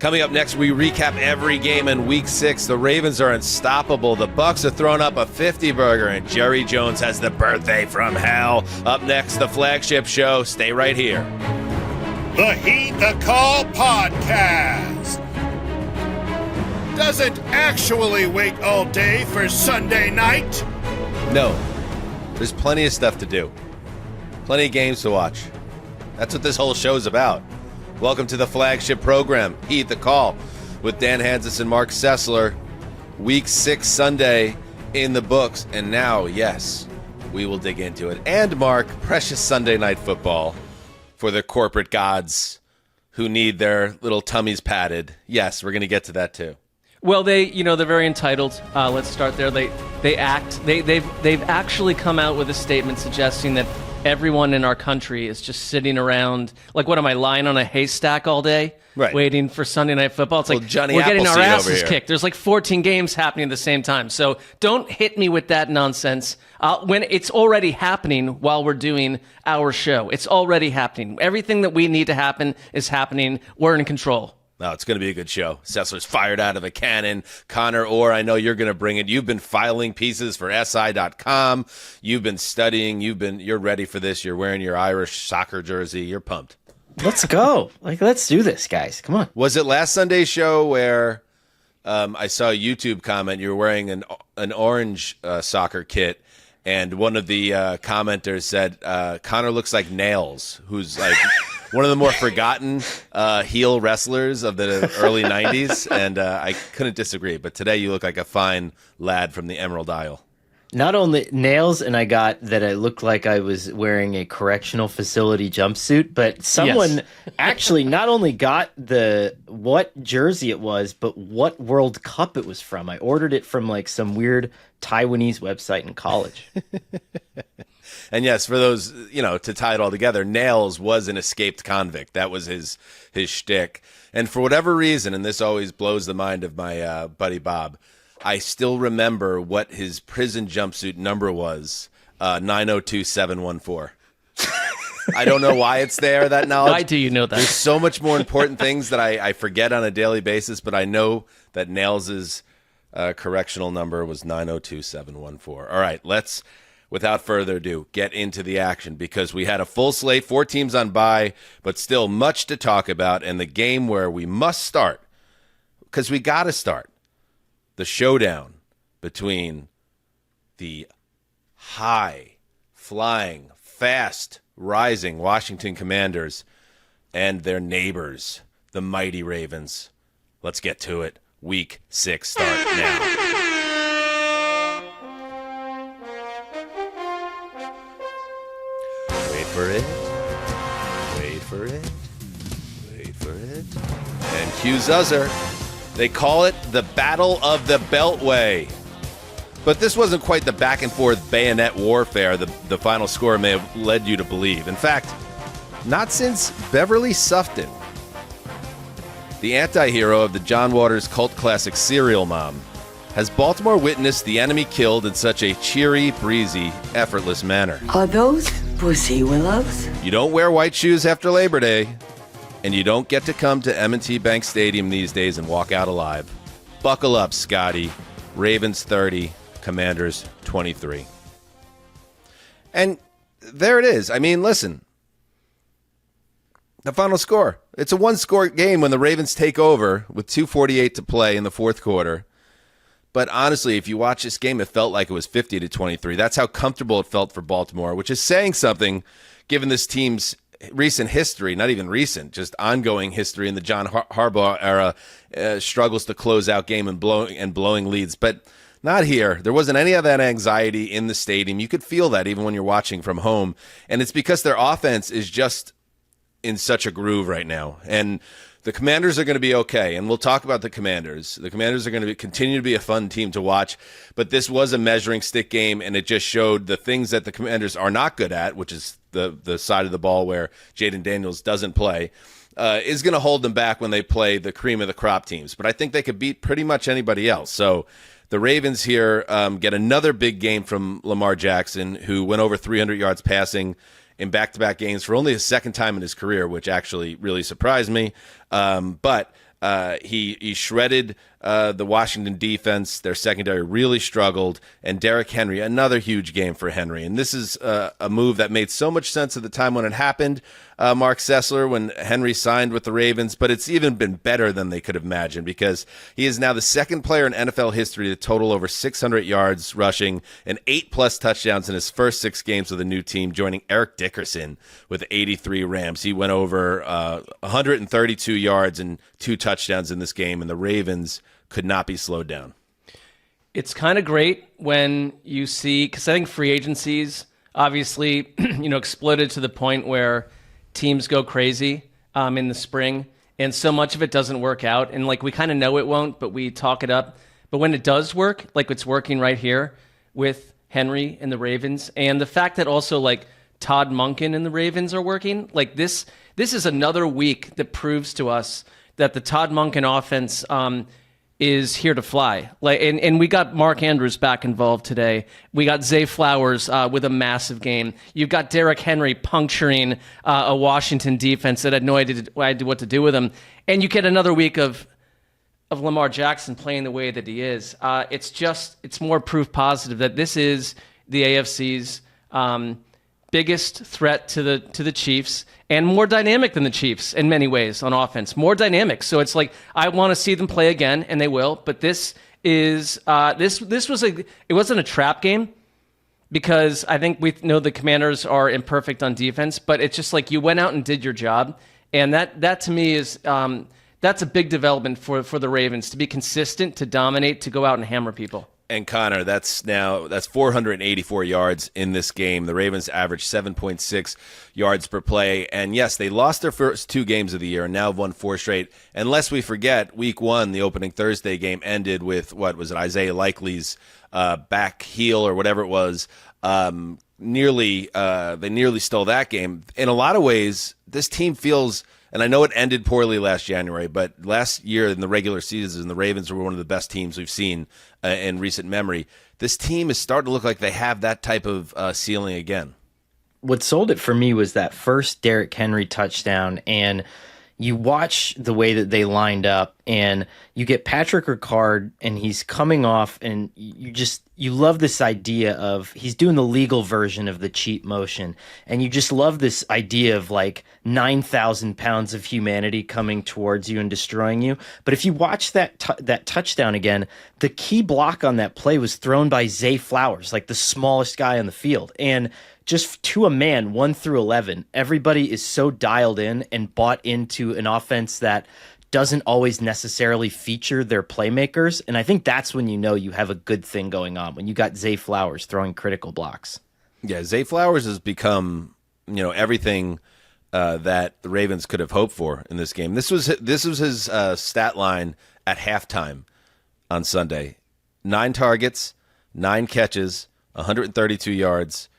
Coming up next, we recap every game in Week 6. The Ravens are unstoppable. The Bucs have thrown up a 50-burger, and Jerry Jones has the birthday from hell. Up next, the flagship show. Stay right here. The Heed the Call podcast doesn't actually wait all day for Sunday night. No, there's plenty of stuff to do. Plenty of games to watch. That's what this whole show's about. Welcome to the flagship program, Heed the Call, with Dan Hanzus and Marc Sessler. Week 6 Sunday in the books. And now, yes, we will dig into it. And, Mark, precious Sunday night football for the corporate gods who need their little tummies padded. Yes, we're going to get to that too. Well, they're very entitled. Let's start there. They've actually come out with a statement suggesting that everyone in our country is just sitting around, like, what am I, lying on a haystack all day, right, waiting for Sunday Night Football? It's like Johnny we're getting our Appleseed asses kicked. There's like 14 games happening at the same time. So don't hit me with that nonsense when it's already happening while we're doing our show. It's already happening. Everything that we need to happen is happening. We're in control. No, it's going to be a good show. Sessler's fired out of a cannon. Conor Orr, I know you're going to bring it. You've been filing pieces for SI.com. You've been studying. You're ready for this. You're wearing your Irish soccer jersey. You're pumped. Let's go. Let's do this, guys. Come on. Was it last Sunday's show where I saw a YouTube comment? You were wearing an orange soccer kit, and one of the commenters said, Conor looks like Nails, who's like one of the more forgotten heel wrestlers of the early 90s, and I couldn't disagree. But today you look like a fine lad from the Emerald Isle. Not only Nails, and I got that I looked like I was wearing a correctional facility jumpsuit, but someone actually not only got what jersey it was, but what World Cup it was from. I ordered it from like some weird Taiwanese website in college. And yes, for those, to tie it all together, Nails was an escaped convict. That was his shtick. And for whatever reason, and this always blows the mind of my buddy Bob, I still remember what his prison jumpsuit number was, 902714. I don't know why it's there, that knowledge. Why do you know that? There's so much more important things that I forget on a daily basis, but I know that Nails' correctional number was 902714. All right, let's, without further ado, get into the action, because we had a full slate, 4 teams on bye, but still much to talk about, and the game where we must start, because we got to start, the showdown between the high-flying, fast-rising Washington Commanders and their neighbors, the mighty Ravens. Let's get to it. Week 6 start now. Wait for it. Wait for it. Wait for it. And cue Zuzzer. They call it the Battle of the Beltway. But this wasn't quite the back-and-forth bayonet warfare the final score may have led you to believe. In fact, not since Beverly Sufton, the anti-hero of the John Waters cult classic Serial Mom, has Baltimore witnessed the enemy killed in such a cheery, breezy, effortless manner. Are those pussy willows? You don't wear white shoes after Labor Day, and you don't get to come to M&T Bank Stadium these days and walk out alive. Buckle up, Scotty. Ravens 30, Commanders 23. And there it is. I mean, listen. The final score. It's a one-score game when the Ravens take over with 2:48 to play in the fourth quarter. But honestly, if you watch this game, it felt like it was 50-23. That's how comfortable it felt for Baltimore, which is saying something given this team's recent history, not even recent, just ongoing history in the John Harbaugh era, struggles to close out game and blowing leads. But not here. There wasn't any of that anxiety in the stadium. You could feel that even when you're watching from home. And it's because their offense is just in such a groove right now. And the Commanders are going to be okay, and we'll talk about the Commanders. The Commanders are going to continue to be a fun team to watch, but this was a measuring stick game, and it just showed the things that the Commanders are not good at, which is the side of the ball where Jaden Daniels doesn't play, is going to hold them back when they play the cream of the crop teams. But I think they could beat pretty much anybody else. So the Ravens here get another big game from Lamar Jackson, who went over 300 yards passing in back-to-back games for only the second time in his career, which actually really surprised me. But He shredded the Washington defense. Their secondary really struggled. And Derrick Henry, another huge game for Henry. And this is a move that made so much sense at the time when it happened, Marc Sessler, when Henry signed with the Ravens. But it's even been better than they could have imagined, because he is now the second player in NFL history to total over 600 yards rushing and 8+ touchdowns in his first 6 games with a new team, joining Eric Dickerson with 83 Rams. He went over 132 yards and 2 touchdowns in this game, and the Ravens could not be slowed down. It's kind of great when you see, because I think free agencies obviously exploded to the point where teams go crazy in the spring, and so much of it doesn't work out, and we kind of know it won't, but we talk it up. But when it does work, like it's working right here with Henry and the Ravens, and the fact that also Todd Monken and the Ravens are working, this is another week that proves to us that the Todd Monken offense is here to fly. And we got Mark Andrews back involved today. We got Zay Flowers with a massive game. You've got Derrick Henry puncturing a Washington defense that had no idea what to do with him. And you get another week of Lamar Jackson playing the way that he is. It's more proof positive that this is the AFC's biggest threat to the Chiefs, and more dynamic than the Chiefs in many ways on offense. More dynamic. So it's I want to see them play again, and they will. But this is it wasn't a trap game, because I think we know the Commanders are imperfect on defense. But it's just you went out and did your job, and that to me is that's a big development for the Ravens, to be consistent, to dominate, to go out and hammer people. And Connor, that's 484 yards in this game. The Ravens averaged 7.6 yards per play. And yes, they lost their first 2 games of the year and now have won 4 straight. And lest we forget, week 1, the opening Thursday game, ended with, Isaiah Likely's back heel or whatever it was. They nearly stole that game. In a lot of ways, this team feels, and I know it ended poorly last January, but last year in the regular season, the Ravens were one of the best teams we've seen in recent memory. This team is starting to look like they have that type of ceiling again. What sold it for me was that first Derrick Henry touchdown, and you watch the way that they lined up, and you get Patrick Ricard, and he's coming off, and you love this idea of he's doing the legal version of the cheat motion, and you just love this idea of 9,000 pounds of humanity coming towards you and destroying you. But if you watch that touchdown again, the key block on that play was thrown by Zay Flowers, the smallest guy on the field, and just to a man, 1 through 11, everybody is so dialed in and bought into an offense that doesn't always necessarily feature their playmakers. And I think that's when you know you have a good thing going on, when you got Zay Flowers throwing critical blocks. Yeah, Zay Flowers has become, everything that the Ravens could have hoped for in this game. This was his stat line at halftime on Sunday. 9 targets, 9 catches, 132 yards,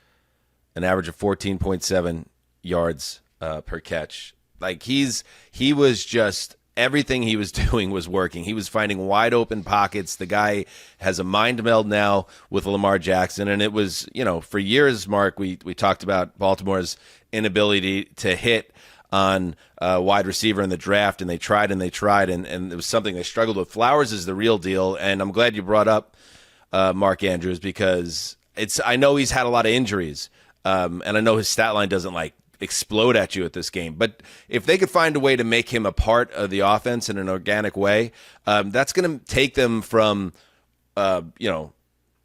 an average of 14.7 yards per catch. He was just, everything he was doing was working. He was finding wide open pockets. The guy has a mind meld now with Lamar Jackson, and it was, for years, Mark, we talked about Baltimore's inability to hit on wide receiver in the draft, and they tried, and it was something they struggled with. Flowers is the real deal, and I'm glad you brought up Mark Andrews, because I know he's had a lot of injuries. And I know his stat line doesn't explode at you at this game, but if they could find a way to make him a part of the offense in an organic way, that's going to take them from,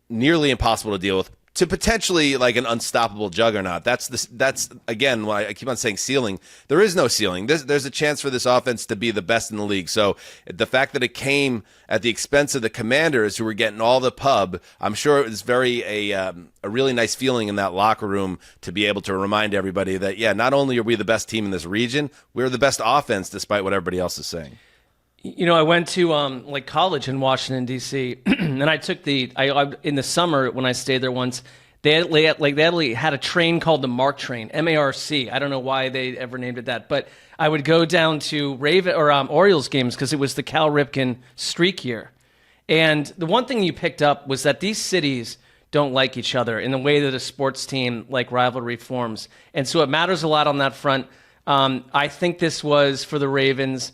nearly impossible to deal with to potentially an unstoppable juggernaut. That's again why I keep on saying ceiling. There is no ceiling. There's a chance for this offense to be the best in the league. So the fact that it came at the expense of the Commanders, who were getting all the pub, I'm sure it was a really nice feeling in that locker room to be able to remind everybody that, not only are we the best team in this region, we're the best offense despite what everybody else is saying. I went to college in Washington, D.C., and I took in the summer when I stayed there once, they had a train called the Mark train, M-A-R-C. I don't know why they ever named it that, but I would go down to Orioles games because it was the Cal Ripken streak year. And the one thing you picked up was that these cities don't like each other in the way that a sports team rivalry forms. And so it matters a lot on that front. I think this was, for the Ravens,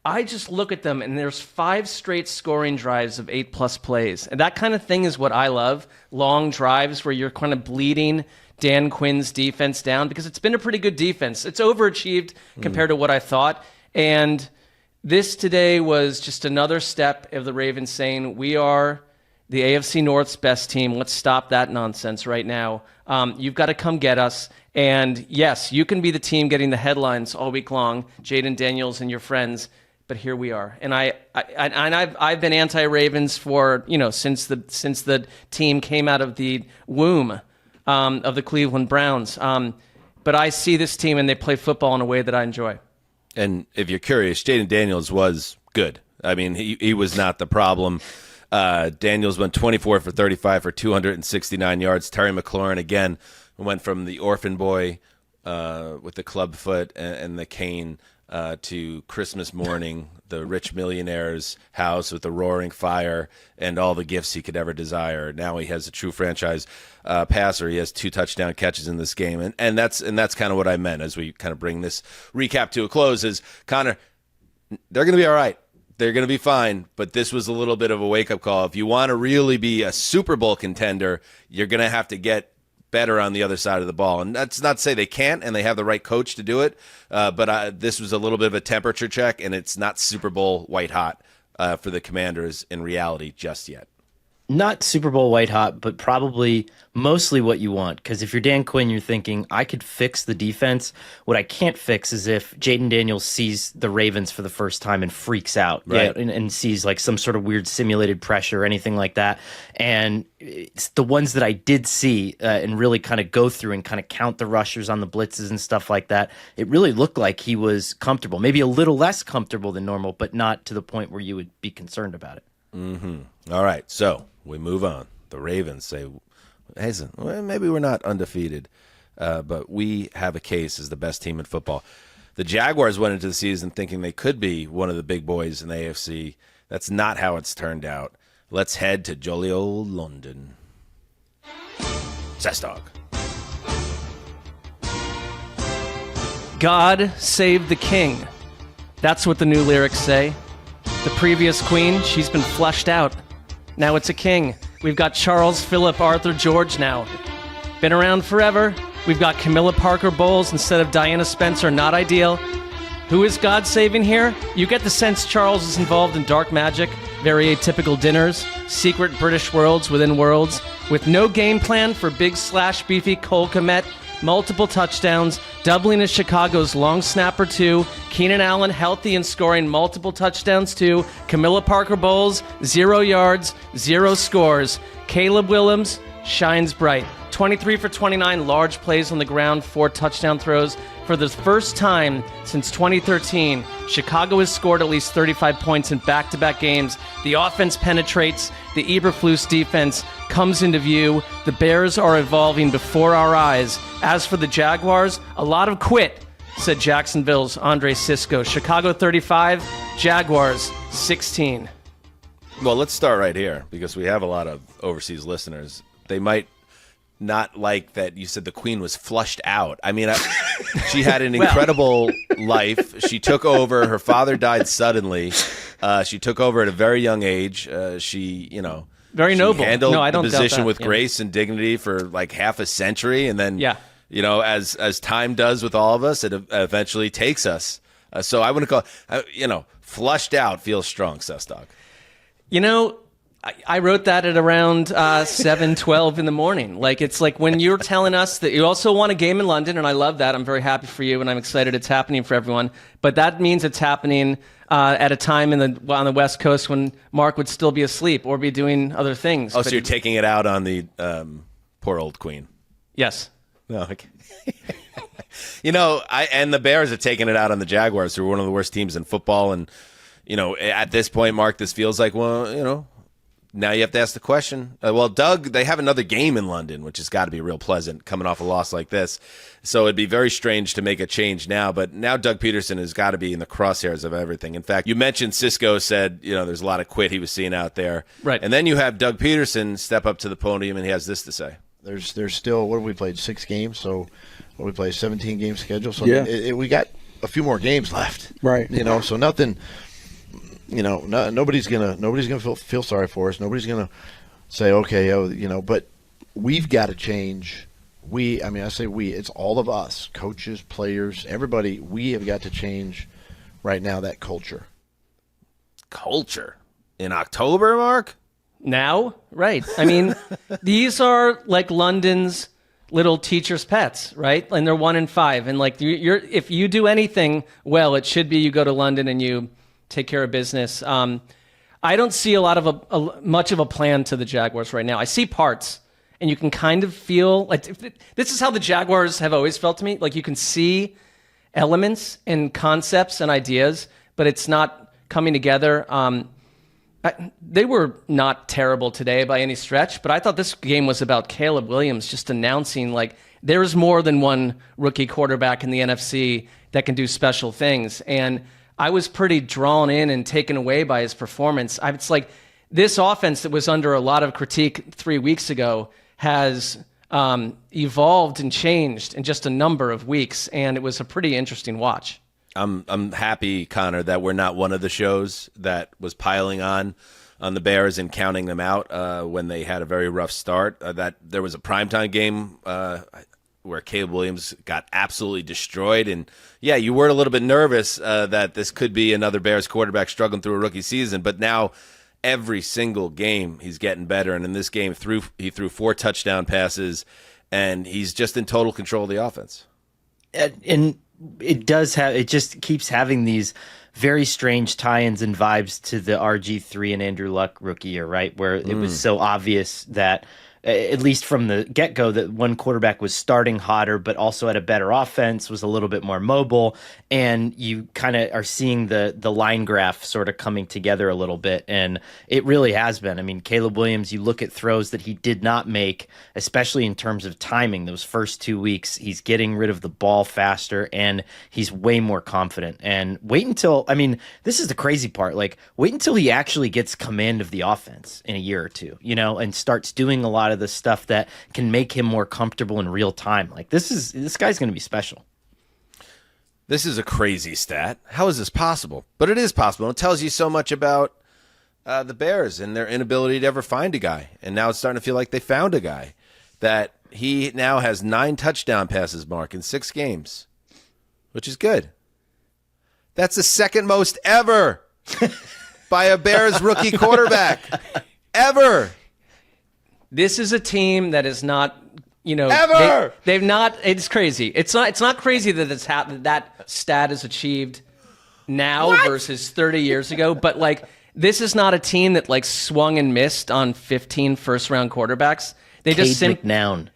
I just look at them, and there's 5 straight scoring drives of 8+ plays. And that kind of thing is what I love. Long drives where you're kind of bleeding Dan Quinn's defense down, because it's been a pretty good defense. It's overachieved compared to what I thought. And this today was just another step of the Ravens saying, we are the AFC North's best team. Let's stop that nonsense right now. You've got to come get us. And yes, you can be the team getting the headlines all week long, Jaden Daniels and your friends. But here we are, and I've been anti-Ravens for since the team came out of the womb of the Cleveland Browns. But I see this team, and they play football in a way that I enjoy. And if you're curious, Jaden Daniels was good. I mean, he was not the problem. Daniels went 24 for 35 for 269 yards. Terry McLaurin, again, went from the orphan boy with the club foot and the cane to Christmas morning, the rich millionaire's house with the roaring fire and all the gifts he could ever desire. Now he has a true franchise passer. He has 2 touchdown catches in this game. And that's kind of what I meant as we kind of bring this recap to a close is, Connor, they're going to be all right. They're going to be fine, but this was a little bit of a wake-up call. If you want to really be a Super Bowl contender, you're going to have to get better on the other side of the ball. And that's not to say they can't, and they have the right coach to do it, but this was a little bit of a temperature check, and it's not Super Bowl white hot for the Commanders in reality just yet. Not Super Bowl white hot, but probably mostly what you want. Because if you're Dan Quinn, you're thinking, I could fix the defense. What I can't fix is if Jaden Daniels sees the Ravens for the first time and freaks out, right? And sees like some sort of weird simulated pressure or anything like that. And it's the ones that I did see and really kind of go through and kind of count the rushers on the blitzes and stuff like that, it really looked like he was comfortable. Maybe a little less comfortable than normal, but not to the point where you would be concerned about it. Mm-hmm. All right, so we move on. The Ravens say, hey, well, maybe we're not undefeated, but we have a case as the best team in football. The Jaguars went into the season thinking they could be one of the big boys in the AFC. That's not how it's turned out. Let's head to jolly old London. Sessdog. God save the king. That's what the new lyrics say. The previous queen, she's been flushed out. Now it's a king. We've got Charles, Philip, Arthur, George now. Been around forever. We've got Camilla Parker Bowles instead of Diana Spencer. Not ideal. Who is God saving here? You get the sense Charles is involved in dark magic, very atypical dinners, secret British worlds within worlds, with no game plan for big/beefy Cole Kmet, multiple touchdowns, doubling as Chicago's long snapper too, Keenan Allen healthy and scoring multiple touchdowns too, Camilla Parker Bowles, 0 yards, 0 scores, Caleb Williams shines bright. 23 for 29 large plays on the ground, 4 touchdown throws. For the first time since 2013, Chicago has scored at least 35 points in back-to-back games. The offense penetrates. The Eberflus defense comes into view. The Bears are evolving before our eyes. As for the Jaguars, a lot of quit, said Jacksonville's Andre Sisco. Chicago 35, Jaguars 16. Well, let's start right here because we have a lot of overseas listeners. They might not like that you said the queen was flushed out. I mean, she had an incredible life. She took over. Her father died suddenly. She took over at a very young age. She very noble. Handled no, I don't the position with yeah. grace and dignity for like half a century, and then as time does with all of us, it eventually takes us. So I wouldn't call flushed out feels strong, Sessdog. I wrote that at around 7:12 in the morning. Like, it's like when you're telling us that you also want a game in London, and I love that. I'm very happy for you, and I'm excited it's happening for everyone. But that means it's happening at a time on the West Coast when Mark would still be asleep or be doing other things. Oh, so you're taking it out on the poor old queen. Yes. No, okay. And the Bears are taking it out on the Jaguars, who are one of the worst teams in football. And, at this point, Mark, this feels like, now you have to ask the question. Doug, they have another game in London, which has got to be real pleasant coming off a loss like this. So it'd be very strange to make a change now. But now Doug Peterson has got to be in the crosshairs of everything. In fact, you mentioned Cisco said, there's a lot of quit he was seeing out there. Right. And then you have Doug Peterson step up to the podium, and he has this to say. There's still, what have we played, 6 games? So we play a 17-game schedule. So yeah. We got a few more games left. Right. So nothing nobody's gonna feel sorry for us. Nobody's gonna say, okay, but we've got to change. I say we. It's all of us, coaches, players, everybody. We have got to change right now that culture. Culture in October, Mark? Now, right? I mean, these are like London's little teacher's pets, right? And they're 1-5, and like if you do anything well, it should be you go to London and you take care of business. I don't see a lot of much of a plan to the Jaguars right now. I see parts, and you can kind of feel like this is how the Jaguars have always felt to me. Like you can see elements and concepts and ideas, but it's not coming together. They were not terrible today by any stretch, but I thought this game was about Caleb Williams just announcing like there's more than one rookie quarterback in the NFC that can do special things. And I was pretty drawn in and taken away by his performance. It's like this offense that was under a lot of critique 3 weeks ago has evolved and changed in just a number of weeks, and it was a pretty interesting watch. I'm happy, Connor, that we're not one of the shows that was piling on the Bears and counting them out when they had a very rough start. That there was a primetime game where Caleb Williams got absolutely destroyed. And, yeah, you were a little bit nervous that this could be another Bears quarterback struggling through a rookie season. But now every single game he's getting better. And in this game, he threw 4 touchdown passes, and he's just in total control of the offense. And it just keeps having these very strange tie-ins and vibes to the RG3 and Andrew Luck rookie year, right? Where it was so obvious that, at least from the get-go, that one quarterback was starting hotter, but also had a better offense, was a little bit more mobile, and you kind of are seeing the line graph sort of coming together a little bit, and it really has been. I mean, Caleb Williams, you look at throws that he did not make, especially in terms of timing, those first 2 weeks, he's getting rid of the ball faster, and he's way more confident. And this is the crazy part, like, wait until he actually gets command of the offense in a year or two, and starts doing a lot of the stuff that can make him more comfortable in real time. Like this guy's going to be special. This is a crazy stat. How is this possible? But it is possible. It tells you so much about the Bears and their inability to ever find a guy. And now it's starting to feel like they found a guy. That he now has 9 touchdown passes, Mark, in 6 games, which is good. That's the second most ever by a Bears rookie quarterback. Ever. This is a team that is not, ever. They've not. It's crazy. It's not crazy that that stat is achieved now versus 30 years ago. But like, this is not a team that like swung and missed on 15 first-round quarterbacks. They just McNown.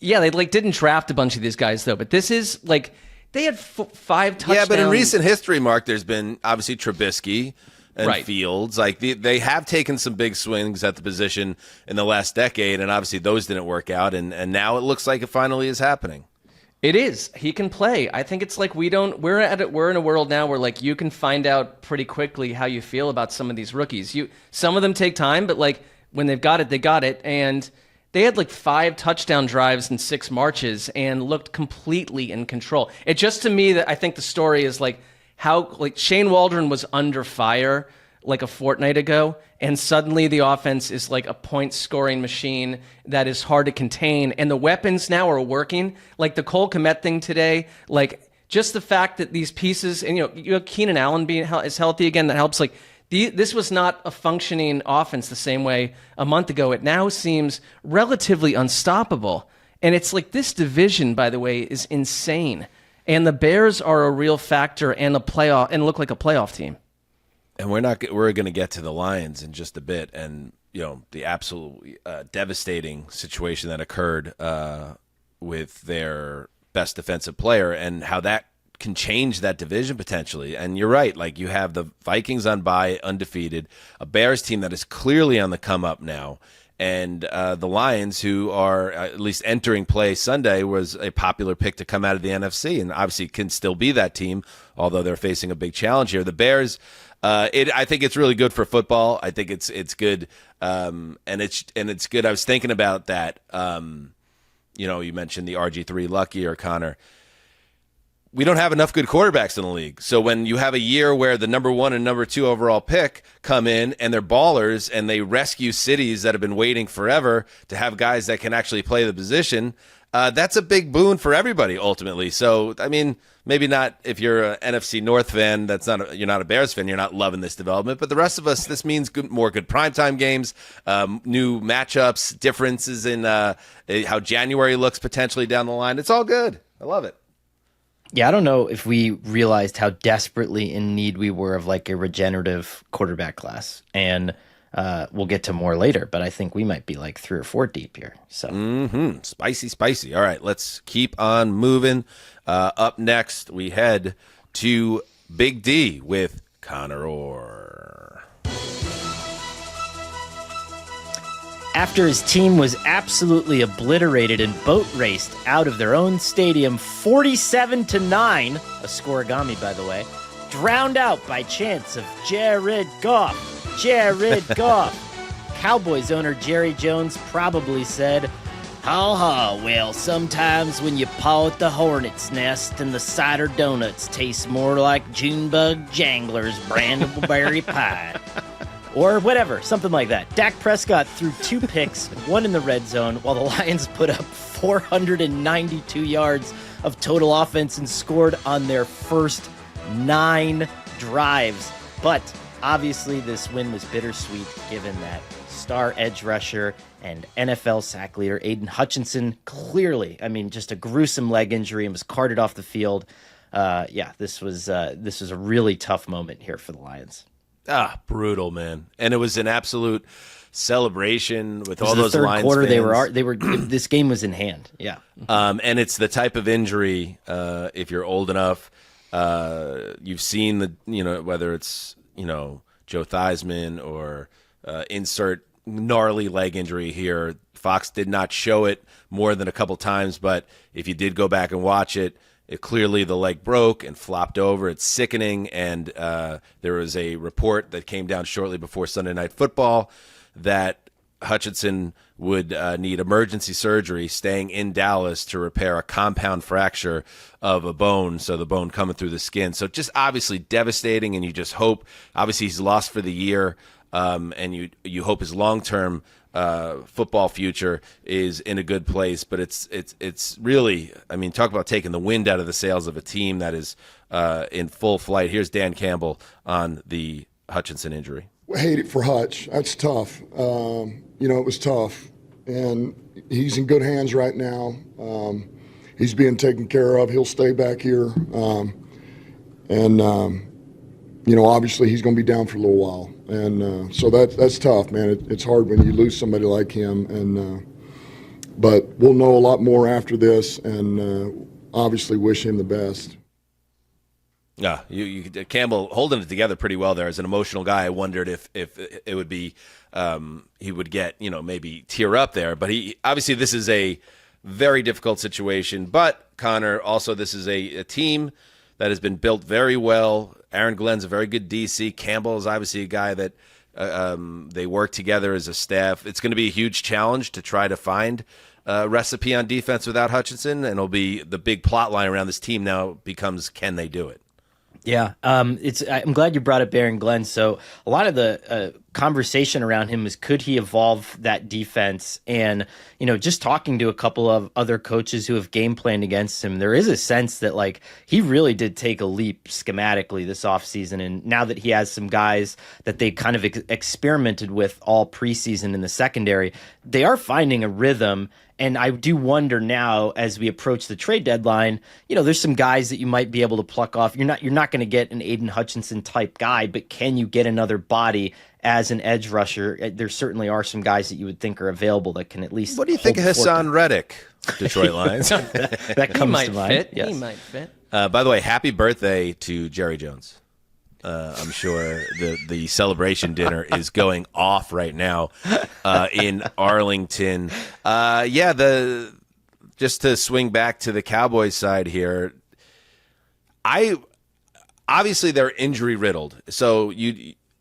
Yeah, they like didn't draft a bunch of these guys though. But this is like they had 5 touchdowns. Yeah, but in recent history, Mark, there's been obviously Trubisky and right. Fields. Like they have taken some big swings at the position in the last decade, and obviously those didn't work out, and now it looks like it finally is happening. It is. He can play. I think it's like we're in a world now where like you can find out pretty quickly how you feel about some of these rookies. Some of them take time, but like when they've got it, they got it. And they had like 5 touchdown drives and 6 marches and looked completely in control. It just, to me, that I think the story is like how like Shane Waldron was under fire like a fortnight ago, and suddenly the offense is like a point-scoring machine that is hard to contain, and the weapons now are working. Like the Cole Kmet thing today, like just the fact that these pieces, and you have Keenan Allen is healthy again, that helps. Like this was not a functioning offense the same way a month ago. It now seems relatively unstoppable, and it's like this division, by the way, is insane. And the Bears are a real factor and look like a playoff team. And we're going to get to the Lions in just a bit, and the absolute devastating situation that occurred with their best defensive player, and how that can change that division potentially. And you're right, like you have the Vikings on bye, undefeated, a Bears team that is clearly on the come up now, and the Lions, who are at least entering play Sunday, was a popular pick to come out of the NFC, and obviously can still be that team, although they're facing a big challenge here. The Bears. I think it's really good for football. I think it's good, and it's good. I was thinking about that. You mentioned the RG3 Lucky or Connor. we don't have enough good quarterbacks in the league. So when you have a year where the number 1 and number 2 overall pick come in and they're ballers and they rescue cities that have been waiting forever to have guys that can actually play the position, that's a big boon for everybody ultimately. So, I mean, maybe not if you're an NFC North fan, you're not a Bears fan, you're not loving this development. But the rest of us, this means more good primetime games, new matchups, differences in how January looks potentially down the line. It's all good. I love it. Yeah, I don't know if we realized how desperately in need we were of like a regenerative quarterback class. And we'll get to more later, but I think we might be like 3 or 4 deep here. So Spicy. All right, let's keep on moving. Up next, we head to Big D with Conor Orr. After his team was absolutely obliterated and boat raced out of their own stadium 47-9, a scoregami by the way, drowned out by chants of Jared Goff. Cowboys owner Jerry Jones probably said, "Ha ha, well, sometimes when you paw at the hornet's nest and the cider donuts taste more like Junebug Jangler's brandleberry pie." Or whatever, something like that. Dak Prescott threw 2 picks, 1 in the red zone, while the Lions put up 492 yards of total offense and scored on their first 9 drives. But obviously this win was bittersweet given that star edge rusher and NFL sack leader Aiden Hutchinson clearly, just a gruesome leg injury and was carted off the field. This was a really tough moment here for the Lions. Brutal, man. And it was an absolute celebration with all those third Lions quarter fans. they were this game was in hand. Yeah. And it's the type of injury, if you're old enough, you've seen whether it's, Joe Theismann or insert gnarly leg injury here. Fox did not show it more than a couple times, but if you did go back and watch it, clearly the leg broke and flopped over. It's sickening, and there was a report that came down shortly before Sunday Night Football that Hutchinson would need emergency surgery staying in Dallas to repair a compound fracture of a bone, so the bone coming through the skin. So just obviously devastating, and you just hope, obviously he's lost for the year, and you hope his long-term football future is in a good place, but it's really, talk about taking the wind out of the sails of a team that is in full flight. Here's Dan Campbell on the Hutchinson injury. I hate it for Hutch. That's tough. It was tough, and he's in good hands right now. He's being taken care of. He'll stay back here, obviously he's going to be down for a little while. And so that's tough, man. It's hard when you lose somebody like him. But we'll know a lot more after this, and obviously wish him the best. Yeah, Campbell holding it together pretty well there. As an emotional guy, I wondered if it would be he would get maybe tear up there. But obviously this is a very difficult situation. But Connor, also this is a team that has been built very well. Aaron Glenn's a very good DC. Campbell is obviously a guy that they work together as a staff. It's going to be a huge challenge to try to find a recipe on defense without Hutchinson, and it'll be the big plot line around this team now becomes, can they do it? Yeah, I'm glad you brought up Aaron Glenn. So a lot of the conversation around him is, could he evolve that defense? And, just talking to a couple of other coaches who have game planned against him, there is a sense that he really did take a leap schematically this offseason. And now that he has some guys that they kind of experimented with all preseason in the secondary, they are finding a rhythm. And I do wonder now, as we approach the trade deadline, there's some guys that you might be able to pluck off. You're not going to get an Aiden Hutchinson type guy, but can you get another body as an edge rusher? There certainly are some guys that you would think are available that can at least. What do you think of Hassan Reddick, Detroit Lions? that comes to mind. Yes. He might fit. By the way, happy birthday to Jerry Jones. I'm sure the celebration dinner is going off right now in Arlington. Just to swing back to the Cowboys side here, obviously they're injury riddled. So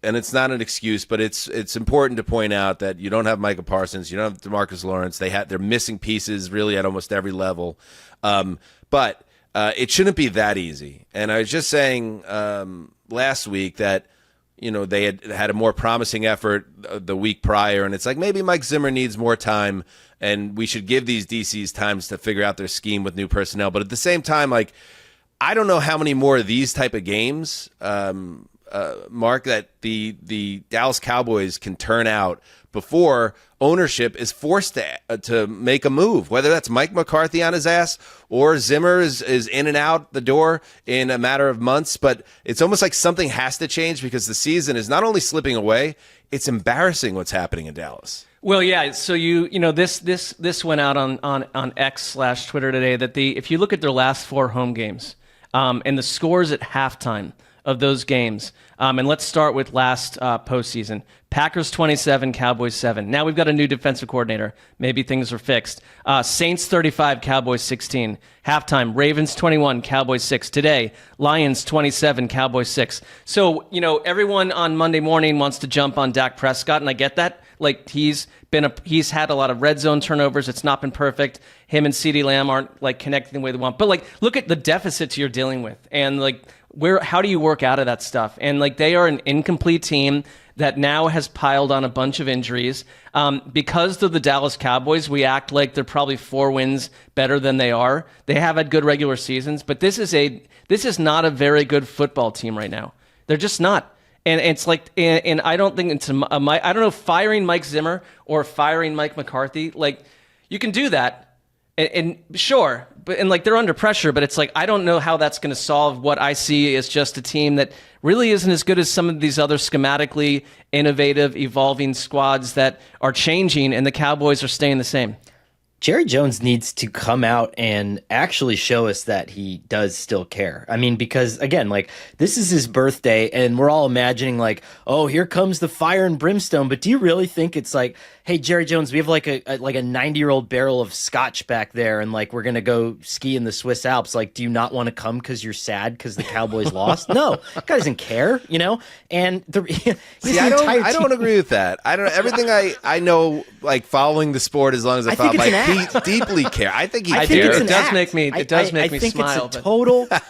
and it's not an excuse, but it's important to point out that you don't have Micah Parsons, you don't have DeMarcus Lawrence. They're missing pieces really at almost every level. But it shouldn't be that easy. And I was just saying last week that they had a more promising effort the week prior, and it's like maybe Mike Zimmer needs more time, and we should give these DCs times to figure out their scheme with new personnel. But at the same time, like, I don't know how many more of these type of games, Mark, that the Dallas Cowboys can turn out before ownership is forced to make a move, whether that's Mike McCarthy on his ass or Zimmer is in and out the door in a matter of months. But it's almost like something has to change because the season is not only slipping away, it's embarrassing what's happening in Dallas. Well, yeah. So this went out on X/Twitter today that if you look at their last 4 home games and the scores at halftime of those games, and let's start with last postseason. Packers 27, Cowboys 7. Now we've got a new defensive coordinator. Maybe things are fixed. Saints 35, Cowboys 16. Halftime, Ravens 21, Cowboys 6. Today, Lions 27, Cowboys 6. So, everyone on Monday morning wants to jump on Dak Prescott, and I get that. Like, he's had a lot of red zone turnovers. It's not been perfect. Him and CeeDee Lamb aren't like connecting the way they want. But like, look at the deficits you're dealing with, and like, how do you work out of that stuff? And like, they are an incomplete team that now has piled on a bunch of injuries. Because of the Dallas Cowboys, we act like they're probably 4 wins better than they are. They have had good regular seasons, but this is not a very good football team right now. They're just not. And it's like, and I don't think it's I don't know, firing Mike Zimmer or firing Mike McCarthy. Like, you can do that, and sure, but like, they're under pressure. But it's like, I don't know how that's going to solve what I see as just a team that really isn't as good as some of these other schematically innovative, evolving squads that are changing, and the Cowboys are staying the same. Jerry Jones needs to come out and actually show us that he does still care. I mean, because again, like, this is his birthday and we're all imagining like, oh, here comes the fire and brimstone. But do you really think it's like, hey, Jerry Jones, we have like a 90-year-old barrel of scotch back there, and like, we're going to go ski in the Swiss Alps. Like, do you not want to come because you're sad because the Cowboys lost? No, that guy doesn't care, And I don't agree with that. I don't. Everything I know, like, following the sport as long as I follow, like, he deeply care. I think he cares. It does make me smile.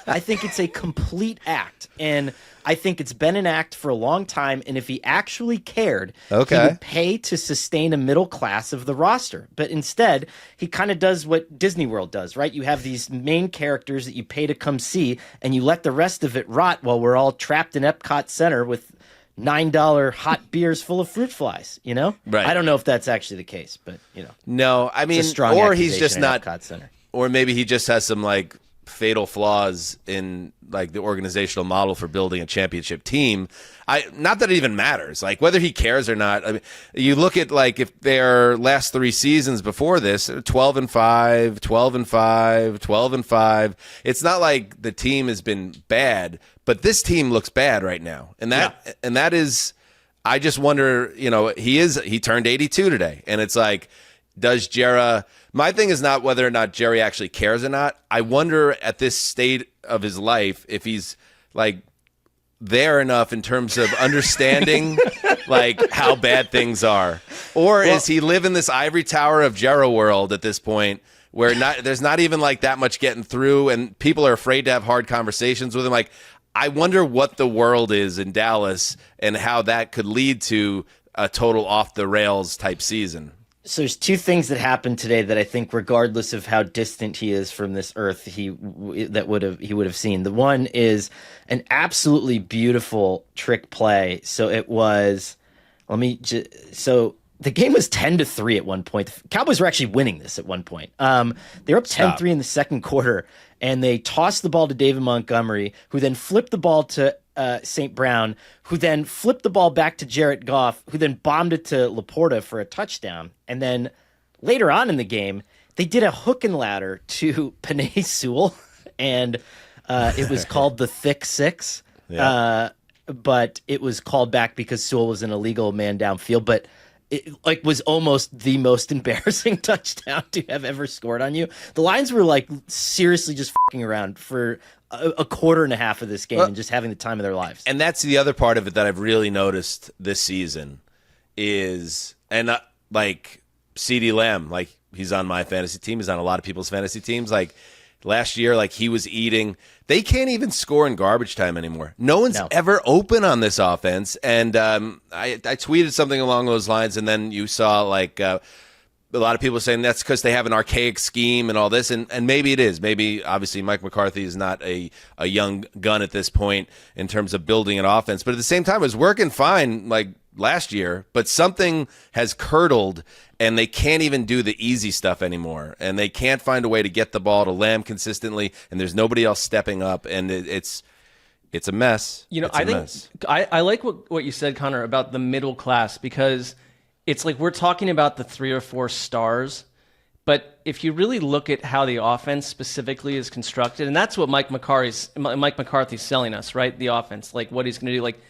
I think it's a complete act, and I think it's been an act for a long time, and if he actually cared, he would pay to sustain a middle class of the roster. But instead, he kind of does what Disney World does, right? You have these main characters that you pay to come see, and you let the rest of it rot while we're all trapped in Epcot Center with $9 hot beers full of fruit flies, Right. I don't know if that's actually the case, but, No, I mean, or he's just not, Epcot Center. Or maybe he just has some, like, fatal flaws in like the organizational model for building a championship team. Not that it even matters, like, whether he cares or not. I mean, you look at, like, if their last 3 seasons before this, 12-5, 12-5, 12-5. It's not like the team has been bad, but this team looks bad right now. And that is, I just wonder, he turned 82 today, and it's like, does Jera? My thing is not whether or not Jerry actually cares or not. I wonder at this state of his life if he's like there enough in terms of understanding like how bad things are, or is he live in this ivory tower of Jera world at this point where there's not even like that much getting through, and people are afraid to have hard conversations with him. Like, I wonder what the world is in Dallas and how that could lead to a total off the rails type season. So there's 2 things that happened today that I think, regardless of how distant he is from this earth, he would have seen. The one is an absolutely beautiful trick play. So it was, so the game was 10-3 at one point. The Cowboys were actually winning this at one point. They were up 10-3 in the second quarter, and they tossed the ball to David Montgomery, who then flipped the ball to St. Brown, who then flipped the ball back to Jared Goff, who then bombed it to Laporta for a touchdown. And then later on in the game, they did a hook and ladder to Penei Sewell, and it was called the Thick Six. Yeah. But it was called back because Sewell was an illegal man downfield. But it was almost the most embarrassing touchdown to have ever scored on you. The Lions were like seriously just fucking around for a quarter and a half of this game and just having the time of their lives. And that's the other part of it that I've really noticed this season is, and like CeeDee Lamb, like, he's on my fantasy team. He's on a lot of people's fantasy teams. Like last year, like he was eating. They can't even score in garbage time anymore. No one's ever open on this offense. And I tweeted something along those lines, and then you saw like a lot of people saying that's because they have an archaic scheme and all this. And maybe it is. Maybe, obviously, Mike McCarthy is not a young gun at this point in terms of building an offense. But at the same time, it was working fine like last year. But something has curdled, and they can't even do the easy stuff anymore. And they can't find a way to get the ball to Lamb consistently, and there's nobody else stepping up. And it's a mess. I think I like what you said, Connor, about the middle class, because it's like we're talking about the 3 or 4 stars, but if you really look at how the offense specifically is constructed, and that's what Mike McCarthy's selling us, right? The offense, like what he's going to do. Like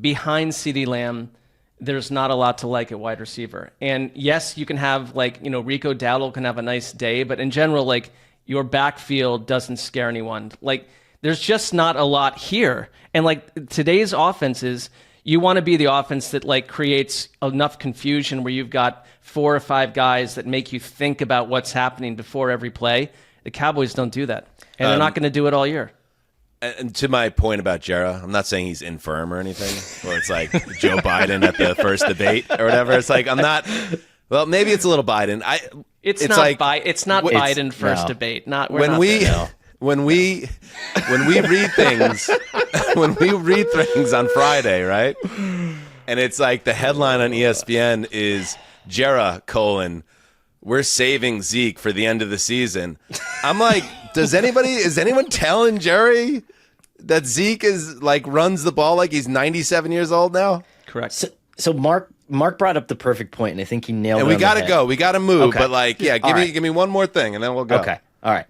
behind CeeDee Lamb, there's not a lot to like at wide receiver. And yes, you can have Rico Dowdle can have a nice day, but in general, like your backfield doesn't scare anyone. Like there's just not a lot here. And like today's offenses, you want to be the offense that like creates enough confusion where you've got 4 or 5 guys that make you think about what's happening before every play. The Cowboys don't do that, and they're not going to do it all year. And to my point about Jera, I'm not saying he's infirm or anything, or it's like Joe Biden at the first debate or whatever. It's like I'm not. Well, maybe it's a little Biden. It's not like Biden first debate. When we read things on Friday, right? And it's like the headline on ESPN is Jera : we're saving Zeke for the end of the season. I'm like, is anyone telling Jerry that Zeke is like runs the ball like he's 97 years old now? Correct. So Mark brought up the perfect point, and I think he nailed it. And we got to go. We got to move. Okay. But like, yeah, give me one more thing, and then we'll go. Okay. All right.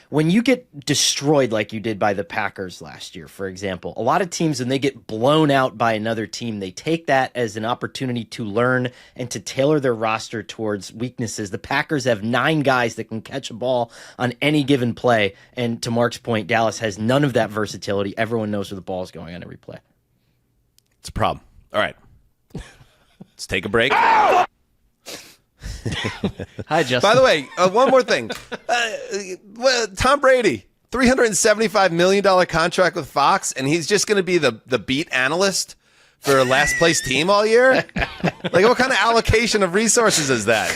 When you get destroyed like you did by the Packers last year, for example, a lot of teams, when they get blown out by another team, they take that as an opportunity to learn and to tailor their roster towards weaknesses. The Packers have 9 guys that can catch a ball on any given play. And to Mark's point, Dallas has none of that versatility. Everyone knows where the ball is going on every play. It's a problem. All right. Let's take a break. Hi, Justin. By the way, one more thing. Tom Brady, $375 million contract with Fox, and he's just going to be the beat analyst for a last place team all year? Like, what kind of allocation of resources is that?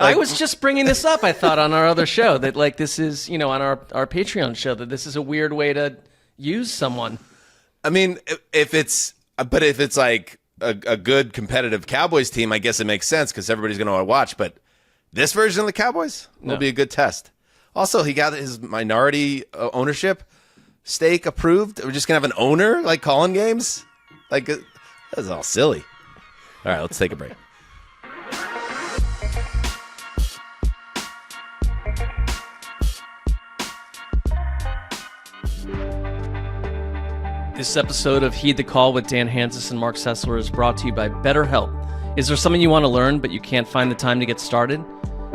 I was just bringing this up, I thought, on our other show, that like this is, on our Patreon show, that this is a weird way to use someone. I mean, if it's like a good competitive Cowboys team, I guess it makes sense because everybody's going to want to watch. But this version of the Cowboys will be a good test. Also, he got his minority ownership stake approved. We're just going to have an owner like calling games? Like, that's all silly. All right, let's take a break. This episode of Heed the Call with Dan Hanzus and Marc Sessler is brought to you by BetterHelp. Is there something you want to learn but you can't find the time to get started?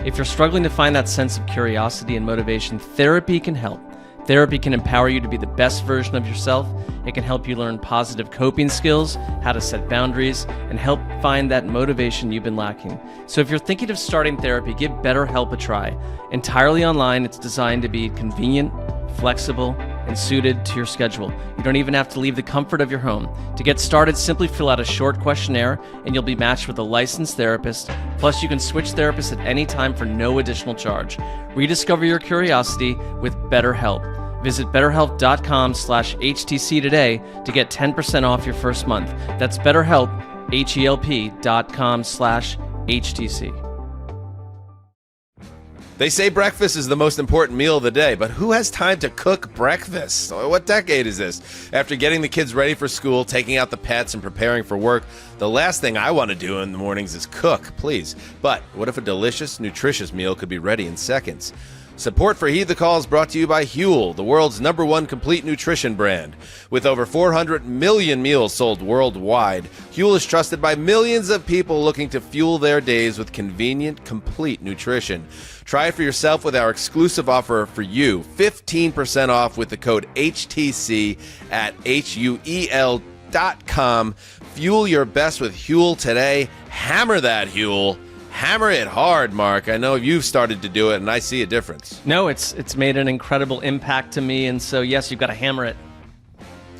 If you're struggling to find that sense of curiosity and motivation, therapy can help. Therapy can empower you to be the best version of yourself. It can help you learn positive coping skills, how to set boundaries, and help find that motivation you've been lacking. So if you're thinking of starting therapy, give BetterHelp a try. Entirely online, it's designed to be convenient, flexible, and suited to your schedule. You don't even have to leave the comfort of your home. To get started, simply fill out a short questionnaire and you'll be matched with a licensed therapist. Plus, you can switch therapists at any time for no additional charge. Rediscover your curiosity with BetterHelp. Visit BetterHelp.com/HTC today to get 10% off your first month. That's BetterHelp, HELP.com/HTC. They say breakfast is the most important meal of the day, but who has time to cook breakfast? What decade is this? After getting the kids ready for school, taking out the pets, and preparing for work, the last thing I want to do in the mornings is cook, please. But what if a delicious, nutritious meal could be ready in seconds? Support for Heed the Call is brought to you by Huel, the world's #1 complete nutrition brand. With over 400 million meals sold worldwide, Huel is trusted by millions of people looking to fuel their days with convenient, complete nutrition. Try it for yourself with our exclusive offer for you, 15% off with the code HTC at HUEL.com. Fuel your best with Huel today. Hammer that, Huel. Hammer it hard, Mark. I know you've started to do it, and I see a difference. No, it's made an incredible impact to me, and so yes, you've got to hammer it.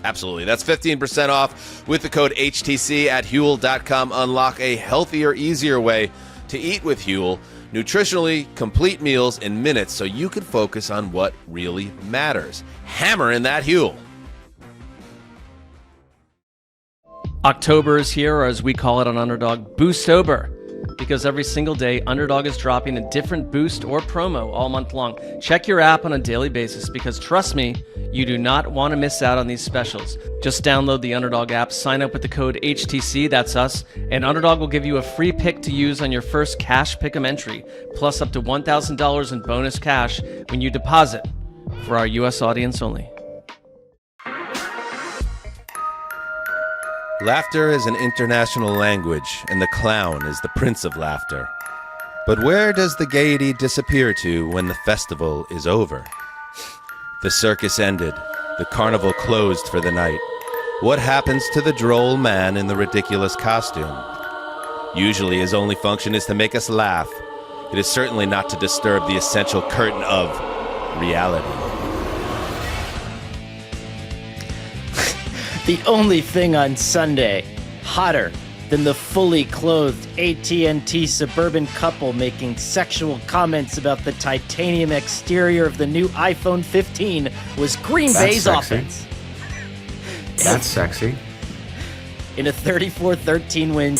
Absolutely. That's 15% off with the code HTC at Huel.com. Unlock a healthier, easier way to eat with Huel. Nutritionally complete meals in minutes so you can focus on what really matters. Hammer in that Huel. October is here, or as we call it on Underdog, Boostober. Because every single day, Underdog is dropping a different boost or promo all month long. Check your app on a daily basis because, trust me, you do not want to miss out on these specials. Just download the Underdog app, sign up with the code HTC, that's us, and Underdog will give you a free pick to use on your first cash pick'em entry, plus up to $1,000 in bonus cash when you deposit, for our U.S. audience only. Laughter is an international language, and the clown is the prince of laughter. But where does the gaiety disappear to when the festival is over? The circus ended. The carnival closed for the night. What happens to the droll man in the ridiculous costume? Usually his only function is to make us laugh. It is certainly not to disturb the essential curtain of reality. The only thing on Sunday hotter than the fully clothed AT&T suburban couple making sexual comments about the titanium exterior of the new iPhone 15 was Green Bay's offense. That's sexy. In a 34-13 win,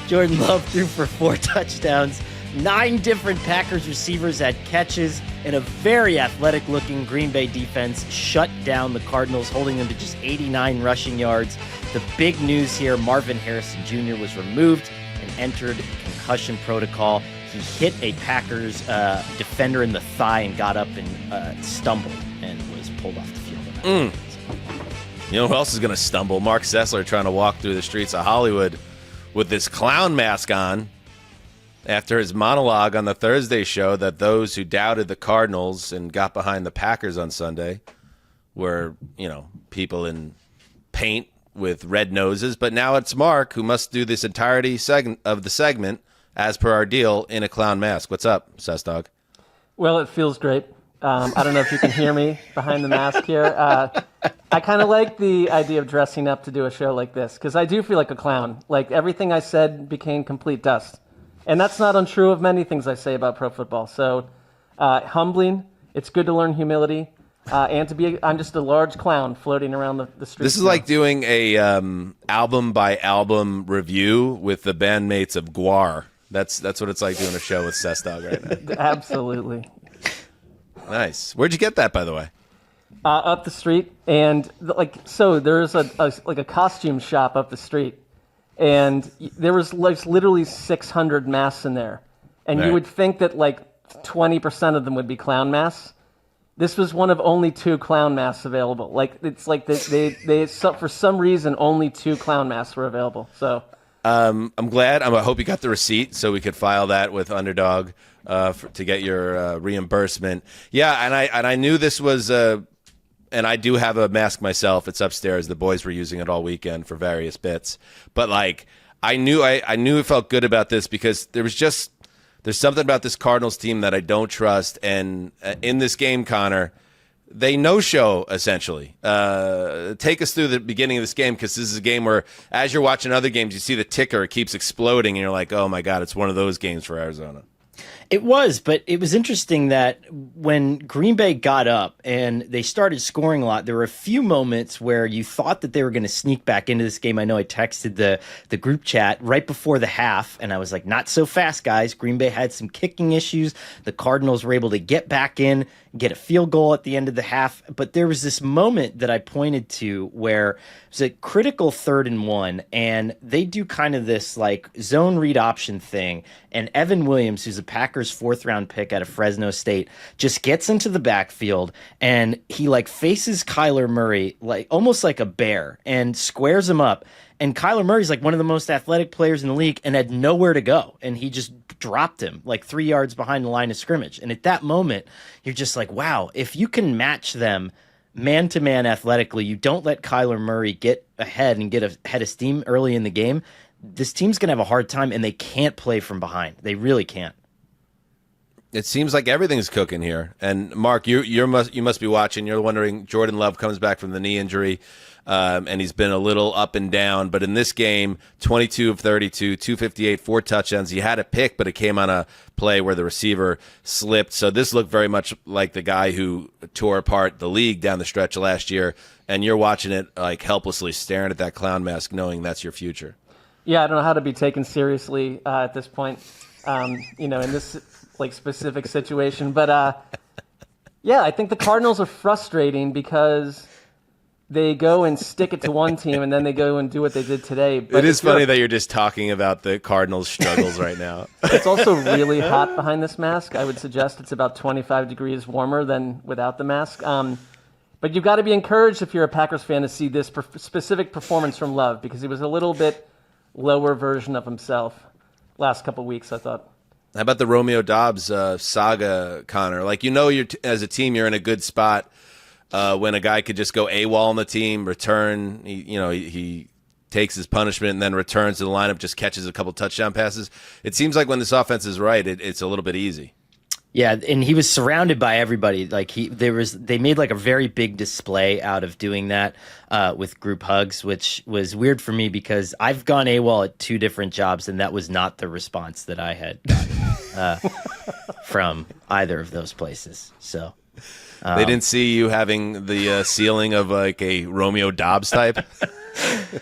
Jordan Love threw for 4 touchdowns. 9 different Packers receivers had catches, and a very athletic-looking Green Bay defense shut down the Cardinals, holding them to just 89 rushing yards. The big news here, Marvin Harrison Jr. was removed and entered concussion protocol. He hit a Packers defender in the thigh and got up and stumbled and was pulled off the field. You know who else is going to stumble? Marc Sessler trying to walk through the streets of Hollywood with this clown mask on, after his monologue on the Thursday show that those who doubted the Cardinals and got behind the Packers on Sunday were, people in paint with red noses. But now it's Mark who must do this entirety of the segment, as per our deal, in a clown mask. What's up, Sessdog? Well, it feels great. I don't know if you can hear me behind the mask here. I kind of like the idea of dressing up to do a show like this because I do feel like a clown. Like everything I said became complete dust. And that's not untrue of many things I say about pro football. So humbling, it's good to learn humility, and I'm just a large clown floating around the streets. This is like doing a album by album review with the bandmates of Guar. That's what it's like doing a show with Sessdog right now. Absolutely. Nice. Where'd you get that, by the way? Up the street, and there's a costume shop up the street. And there was literally 600 masks in there. And Right. You would think that 20% of them would be clown masks. This was one of only 2 clown masks available. It's like they for some reason only 2 clown masks were available. So I'm glad. I hope you got the receipt so we could file that with Underdog to get your reimbursement. Yeah, and I knew this was and I do have a mask myself. It's upstairs. The boys were using it all weekend for various bits. But I knew it felt good about this because there's something about this Cardinals team that I don't trust. And in this game, Connor, they no-show essentially. Take us through the beginning of this game because this is a game where, as you're watching other games, you see the ticker, it keeps exploding, and you're like, oh my God, it's one of those games for Arizona. It was, but it was interesting that when Green Bay got up and they started scoring a lot, there were a few moments where you thought that they were going to sneak back into this game. I know I texted the group chat right before the half, and I was like, not so fast, guys. Green Bay had some kicking issues. The Cardinals were able to get back in, get a field goal at the end of the half. But there was this moment that I pointed to where it was a critical 3rd and 1, and they do kind of this zone read option thing. And Evan Williams, who's a Packers 4th-round pick out of Fresno State, just gets into the backfield and he faces Kyler Murray almost like a bear and squares him up. And Kyler Murray's one of the most athletic players in the league and had nowhere to go. And he just dropped him 3 yards behind the line of scrimmage. And at that moment, you're just like, wow, if you can match them man-to-man athletically, you don't let Kyler Murray get ahead and get ahead of steam early in the game, this team's going to have a hard time, and they can't play from behind. They really can't. It seems like everything's cooking here. And Mark, you must be watching. You're wondering, Jordan Love comes back from the knee injury, and he's been a little up and down. But in this game, 22 of 32, 258, 4 touchdowns. He had a pick, but it came on a play where the receiver slipped. So this looked very much like the guy who tore apart the league down the stretch last year. And you're watching it like helplessly staring at that clown mask, knowing that's your future. Yeah, I don't know how to be taken seriously at this point, in this like specific situation. But yeah, I think the Cardinals are frustrating because they go and stick it to one team and then they go and do what they did today. But it is funny that you're just talking about the Cardinals' struggles right now. It's also really hot behind this mask. I would suggest it's about 25 degrees warmer than without the mask. But you've got to be encouraged if you're a Packers fan to see this specific performance from Love, because he was a little bit lower version of himself last couple of weeks, I thought. How about the Romeo Doubs saga, Connor? Like, you're as a team, you're in a good spot when a guy could just go AWOL on the team, return. He takes his punishment and then returns to the lineup, just catches a couple touchdown passes. It seems like when this offense is right, it's a little bit easy. Yeah, and he was surrounded by everybody. Like they made like a very big display out of doing that with group hugs, which was weird for me because I've gone AWOL at 2 different jobs, and that was not the response that I had gotten from either of those places. So they didn't see you having the ceiling of like a Romeo Doubs type.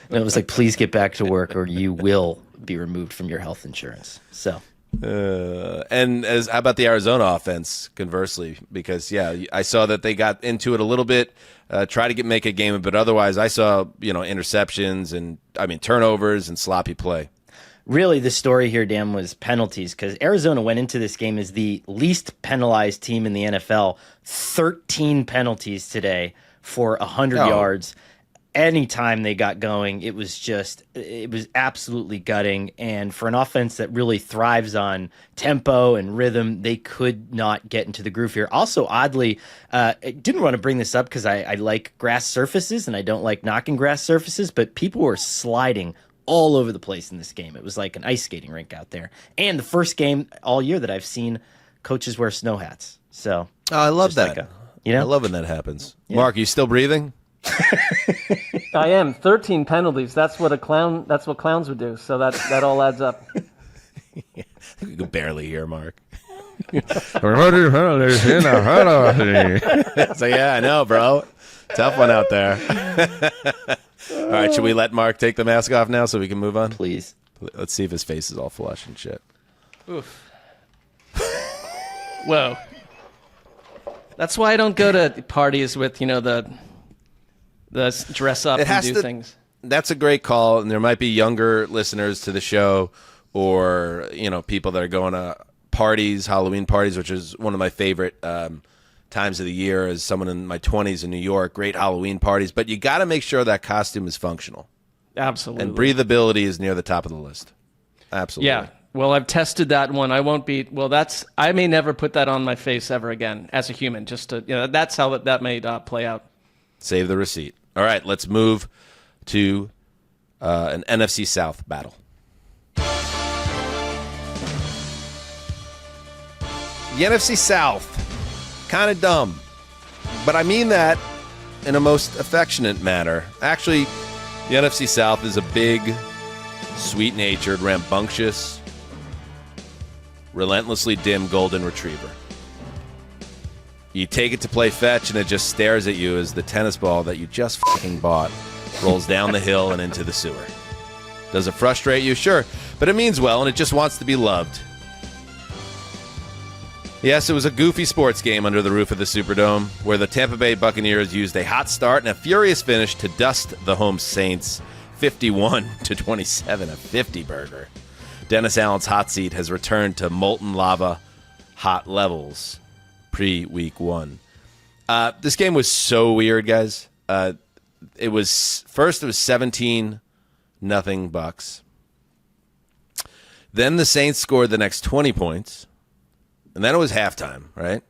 It was like, please get back to work, or you will be removed from your health insurance. So. And how about the Arizona offense, conversely? Because, I saw that they got into it a little bit, try to make a game, but otherwise I saw, interceptions and, turnovers and sloppy play. Really, the story here, Dan, was penalties, because Arizona went into this game as the least penalized team in the NFL. 13 penalties today for 100 yards. Anytime they got going, it was absolutely gutting. And for an offense that really thrives on tempo and rhythm, they could not get into the groove here. Also, oddly, I didn't want to bring this up because I like grass surfaces and I don't like knocking grass surfaces, but people were sliding all over the place in this game. It was like an ice skating rink out there. And the first game all year that I've seen coaches wear snow hats. So I love that. Like I love when that happens. Yeah. Mark, you still breathing? I am. 13 penalties. That's what clowns would do. So that all adds up. You can barely hear Mark. So yeah, I know, bro. Tough one out there. All right, should we let Mark take the mask off now so we can move on? Please. Let's see if his face is all flush and shit. Oof. Whoa. That's why I don't go to parties with, the dress up and do things. That's a great call, and there might be younger listeners to the show or, people that are going to parties, Halloween parties, which is one of my favorite times of the year as someone in my 20s in New York. Great Halloween parties, but you got to make sure that costume is functional. Absolutely. And breathability is near the top of the list. Absolutely. Yeah. Well, I've tested that one. I may never put that on my face ever again as a human. Just to, that's how that may play out. Save the receipt. All right, let's move to an NFC South battle. The NFC South, kind of dumb, but I mean that in a most affectionate manner. Actually, the NFC South is a big, sweet-natured, rambunctious, relentlessly dim golden retriever. You take it to play fetch, and it just stares at you as the tennis ball that you just fucking bought rolls down the hill and into the sewer. Does it frustrate you? Sure, but it means well, and it just wants to be loved. Yes, it was a goofy sports game under the roof of the Superdome, where the Tampa Bay Buccaneers used a hot start and a furious finish to dust the home Saints 51-27, a 50-burger. Dennis Allen's hot seat has returned to molten lava hot levels pre-week 1. This game was so weird, guys. It was 17-0 Bucs. Then the Saints scored the next 20 points. And then it was halftime, right?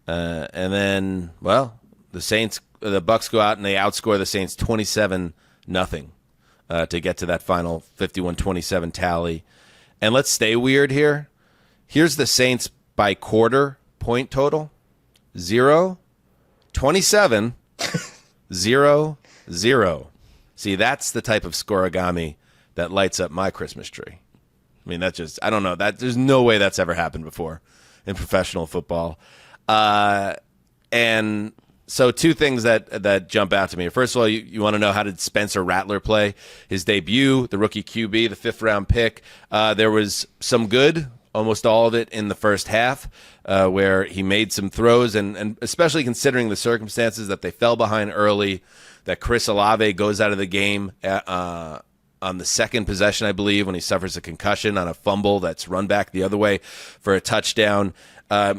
And then, the Bucs go out and they outscore the Saints 27-0. to get to that final 51-27 tally. And let's stay weird here. Here's the Saints by quarter point total: 0, 27, 0, 0. See, that's the type of scoregami that lights up my Christmas tree. I mean, I don't know. There's no way that's ever happened before in professional football. And so two things that jump out to me. First of all, you want to know, how did Spencer Rattler play his debut, the rookie QB, the 5th-round pick? There was some good, almost all of it in the first half, where he made some throws, and especially considering the circumstances that they fell behind early, that Chris Olave goes out of the game on the second possession, I believe, when he suffers a concussion on a fumble that's run back the other way for a touchdown.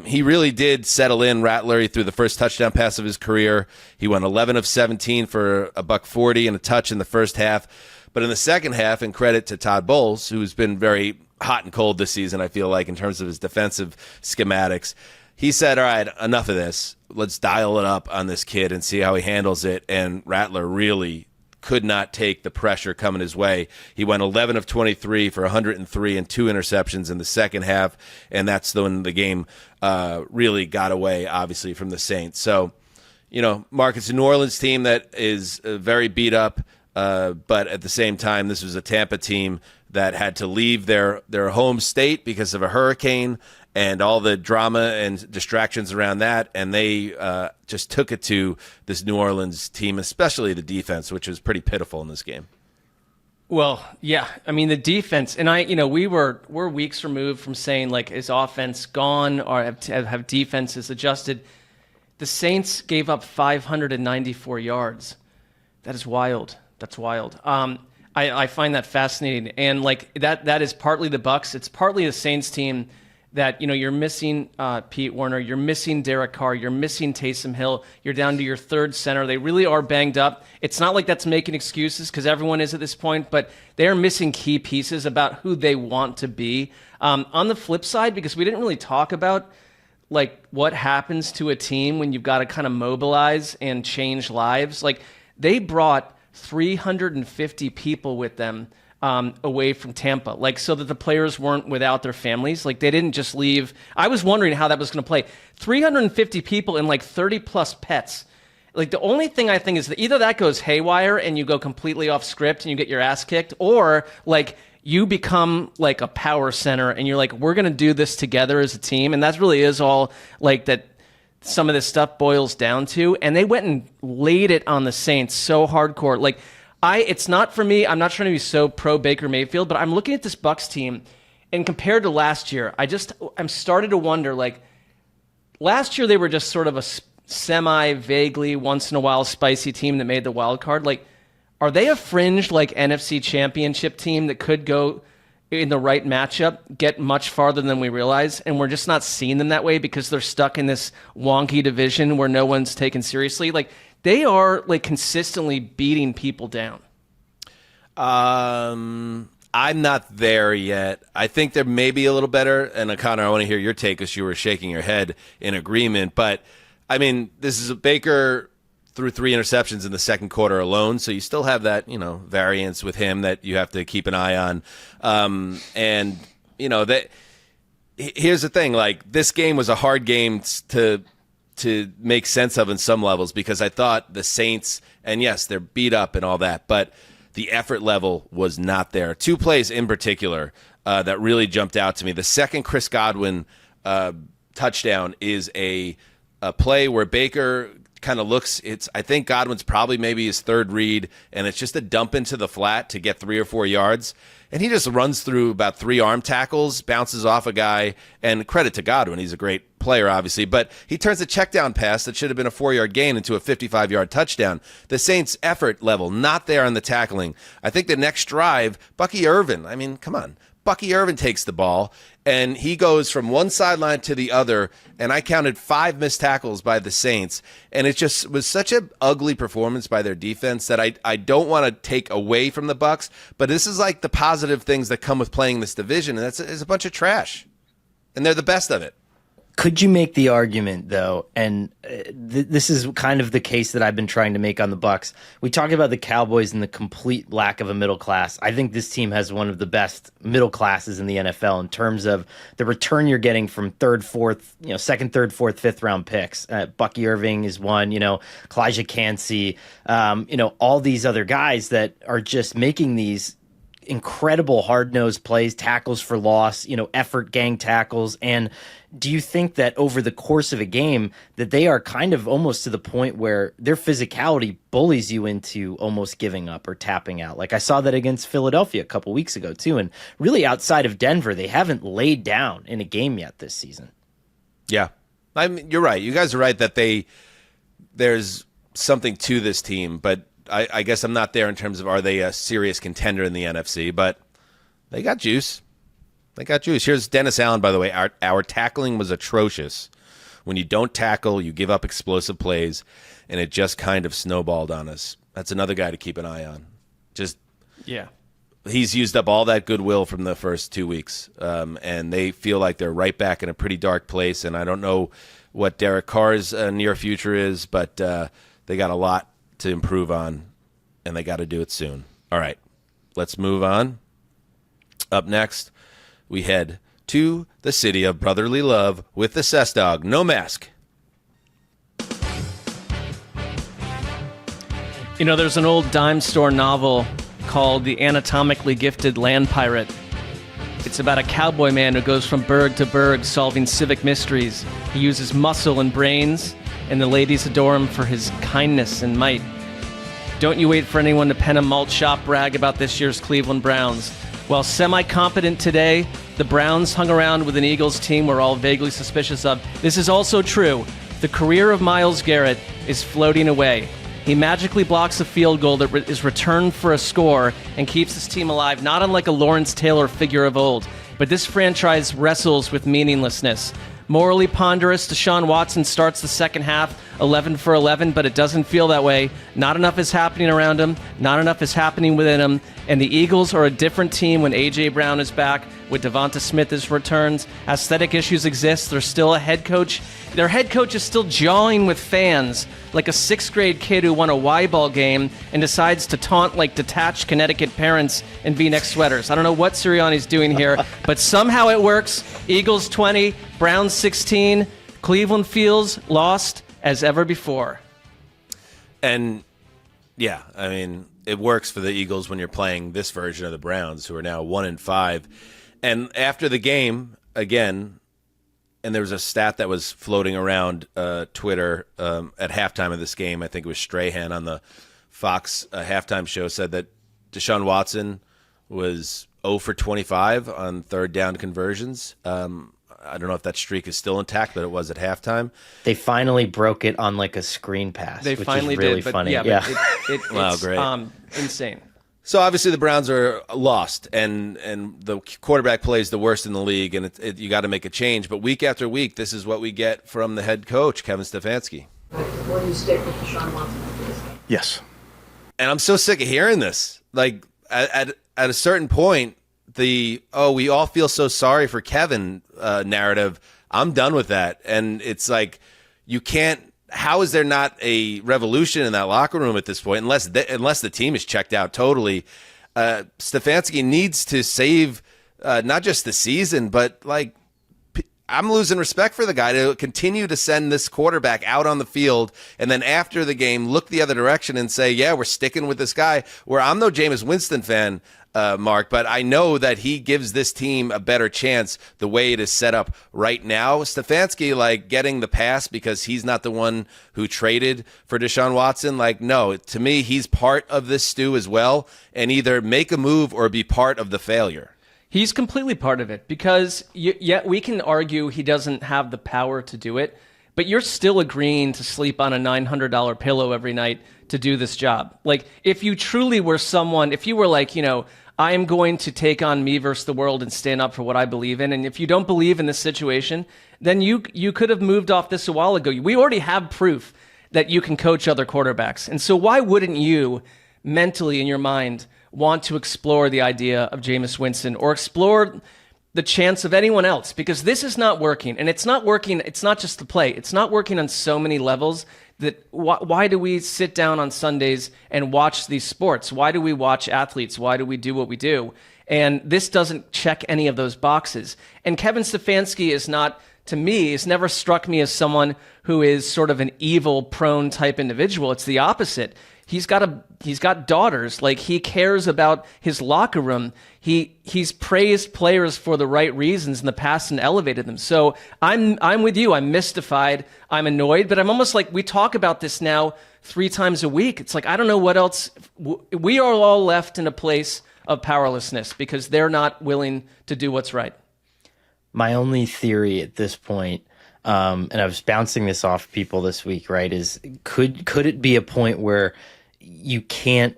He really did settle in, Rattler. He threw the first touchdown pass of his career. He went 11 of 17 for $140 and a touch in the first half. But in the second half, and credit to Todd Bowles, who's been very hot and cold this season, I feel like, in terms of his defensive schematics, he said, all right, enough of this. Let's dial it up on this kid and see how he handles it. And Rattler really could not take the pressure coming his way. He went 11 of 23 for 103 and 2 interceptions in the second half, and that's when the game really got away, obviously, from the Saints. So, Mark, it's a New Orleans team that is very beat up, but at the same time, this was a Tampa team that had to leave their home state because of a hurricane and all the drama and distractions around that, and they just took it to this New Orleans team, especially the defense, which was pretty pitiful in this game. Well, yeah, I mean the defense, and we're weeks removed from saying, like, is offense gone or have defenses adjusted? The Saints gave up 594 yards. That is wild. That's wild. I find that fascinating, and like that is partly the Bucs. It's partly the Saints team. That, you're missing Pete Werner, you're missing Derek Carr, you're missing Taysom Hill, you're down to your third center. They really are banged up. It's not like that's making excuses, because everyone is at this point, but they're missing key pieces about who they want to be. On the flip side, because we didn't really talk about like what happens to a team when you've got to kind of mobilize and change lives. Like, they brought 350 people with them away from Tampa, like, so that the players weren't without their families. Like, they didn't just leave. I was wondering how that was going to play. 350 people and like 30 plus pets. Like, the only thing I think is that either that goes haywire and you go completely off script and you get your ass kicked, or like you become like a power center and you're like, we're going to do this together as a team. And that really is all like that some of this stuff boils down to. And they went and laid it on the Saints so hardcore. Like, it's not for me. I'm not trying to be so pro Baker Mayfield, but I'm looking at this Bucs team, and compared to last year, I'm started to wonder, like, last year they were just sort of a semi-vaguely, once in a while, spicy team that made the wild card. Like, are they a fringe, like, NFC championship team that could go in the right matchup, get much farther than we realize, and we're just not seeing them that way because they're stuck in this wonky division where no one's taken seriously? Like, they are like consistently beating people down. I'm not there yet. I think they're maybe a little better. And Conor, I want to hear your take, because you were shaking your head in agreement. But I mean, this is a Baker threw 3 interceptions in the second quarter alone, so you still have that variance with him that you have to keep an eye on. And that here's the thing: like, this game was a hard game to make sense of in some levels, because I thought the Saints, and yes, they're beat up and all that, but the effort level was not there. 2 plays in particular that really jumped out to me. The second Chris Godwin touchdown is a play where Baker kind of looks, I think Godwin's probably maybe his third read, and it's just a dump into the flat to get 3 or 4 yards. And he just runs through about 3 arm tackles, bounces off a guy, and credit to Godwin. He's a great player, obviously, but he turns a check down pass that should have been a 4-yard gain into a 55-yard touchdown. The Saints' effort level, not there on the tackling. I think the next drive, Bucky Irvin, I mean, come on. Bucky Irvin takes the ball, and he goes from one sideline to the other, and I counted 5 missed tackles by the Saints, and it just was such an ugly performance by their defense that I don't want to take away from the Bucs, but this is like the positive things that come with playing this division, and it's a bunch of trash, and they're the best of it. Could you make the argument, though, and this is kind of the case that I've been trying to make on the Bucs. We talk about the Cowboys and the complete lack of a middle class. I think this team has one of the best middle classes in the NFL in terms of the return you're getting from second, third, fourth, fifth round picks. Bucky Irving is one, Kalijah Cansey, all these other guys that are just making these incredible hard-nosed plays, tackles for loss, effort gang tackles. And do you think that over the course of a game that they are kind of almost to the point where their physicality bullies you into almost giving up or tapping out? Like I saw that against Philadelphia a couple weeks ago too. And really outside of Denver, they haven't laid down in a game yet this season. Yeah. I mean, you're right. You guys are right that there's something to this team, but I guess I'm not there in terms of are they a serious contender in the NFC, but they got juice. They got juice. Here's Dennis Allen, by the way. Our tackling was atrocious. When you don't tackle, you give up explosive plays, and it just kind of snowballed on us. That's another guy to keep an eye on. He's used up all that goodwill from the first 2 weeks, and they feel like they're right back in a pretty dark place, and I don't know what Derek Carr's near future is, but they got a lot to improve on, and they got to do it soon. All right, let's move on. Up next, we head to the city of brotherly love with the Cess Dog. No mask. There's an old dime store novel called The Anatomically Gifted Land Pirate. It's about a cowboy man who goes from burg to burg solving civic mysteries. He uses muscle and brains, and the ladies adore him for his kindness and might. Don't you wait for anyone to pen a malt shop brag about this year's Cleveland Browns. While semi-competent today, the Browns hung around with an Eagles team we're all vaguely suspicious of. This is also true. The career of Myles Garrett is floating away. He magically blocks a field goal that is returned for a score and keeps his team alive, not unlike a Lawrence Taylor figure of old. But this franchise wrestles with meaninglessness. Morally ponderous, Deshaun Watson starts the second half 11 for 11, but it doesn't feel that way. Not enough is happening around him. Not enough is happening within him. And the Eagles are a different team when A.J. Brown is back, with Devonta Smith as returns. Aesthetic issues exist. There's still a head coach. Their head coach is still jawing with fans like a sixth-grade kid who won a Y-ball game and decides to taunt like detached Connecticut parents in V-neck sweaters. I don't know what Sirianni's doing here, but somehow it works. Eagles 20, Browns 16. Cleveland feels lost as ever before. And, yeah, I mean, it works for the Eagles when you're playing this version of the Browns, who are now 1-5. And after the game, again, and there was a stat that was floating around Twitter at halftime of this game. I think it was Strahan on the Fox halftime show said that Deshaun Watson was 0 for 25 on third down conversions. I don't know if that streak is still intact, but it was at halftime. They finally broke it on like a screen pass, They which finally is really did, but funny. yeah. Wow, It's great. Insane. So obviously the Browns are lost, and the quarterback play is the worst in the league, and you got to make a change. But week after week, this is what we get from the head coach, Kevin Stefanski. Will you stick with Deshaun Watson after this game? Yes. And I'm so sick of hearing this. Like at a certain point, we all feel so sorry for Kevin narrative. I'm done with that, and it's like you can't. How is there not a revolution in that locker room at this point, unless the team is checked out totally? Stefanski needs to save not just the season, but like I'm losing respect for the guy to continue to send this quarterback out on the field and then after the game look the other direction and say, yeah, we're sticking with this guy. Where I'm no Jameis Winston fan, Mark, but I know that he gives this team a better chance the way it is set up right now. Stefanski, like, getting the pass because he's not the one who traded for Deshaun Watson. Like, no, to me, he's part of this stew as well, and either make a move or be part of the failure. He's completely part of it because, we can argue he doesn't have the power to do it, but you're still agreeing to sleep on a $900 pillow every night to do this job. Like, if you truly were someone, if you were like, I am going to take on me versus the world and stand up for what I believe in, and if you don't believe in this situation, then you could have moved off this a while ago. We already have proof that you can coach other quarterbacks. And so why wouldn't you mentally in your mind want to explore the idea of Jameis Winston or explore the chance of anyone else, because this is not working, and it's not working. It's not just the play. It's not working on so many levels that why do we sit down on Sundays and watch these sports? Why do we watch athletes? Why do we do what we do? And this doesn't check any of those boxes. And Kevin Stefanski is not, to me, has never struck me as someone who is sort of an evil prone type individual. It's the opposite. He's got daughters. Like, he cares about his locker room. He's praised players for the right reasons in the past and elevated them. So I'm with you. I'm mystified. I'm annoyed, but I'm almost like, we talk about this now 3 times a week. It's like, I don't know what else. We are all left in a place of powerlessness because they're not willing to do what's right. My only theory at this point, and I was bouncing this off people this week, right, is could it be a point where you can't,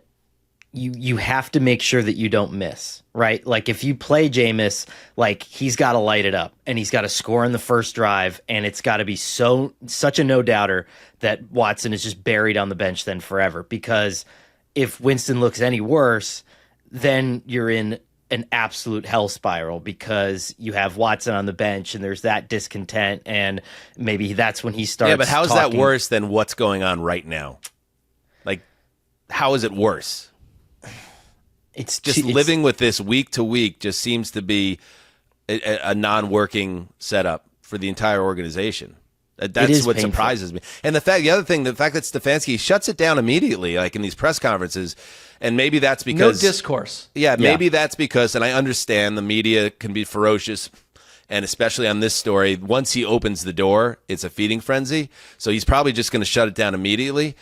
you have to make sure that you don't miss, right? Like, if you play Jameis, like, he's got to light it up and he's got to score in the first drive, and it's got to be such a no-doubter that Watson is just buried on the bench then forever. Because if Winston looks any worse, then you're in an absolute hell spiral, because you have Watson on the bench and there's that discontent, and maybe that's when he starts. Yeah, but how is talking. that worse than what's going on right now? Like, how is it worse? It's just living with this week to week just seems to be a non-working setup for the entire organization. That's what surprises me. And the fact that Stefanski shuts it down immediately, like in these press conferences, and maybe that's because no discourse. Yeah, maybe that's because, and I understand the media can be ferocious, and especially on this story, once he opens the door, it's a feeding frenzy. So he's probably just going to shut it down immediately.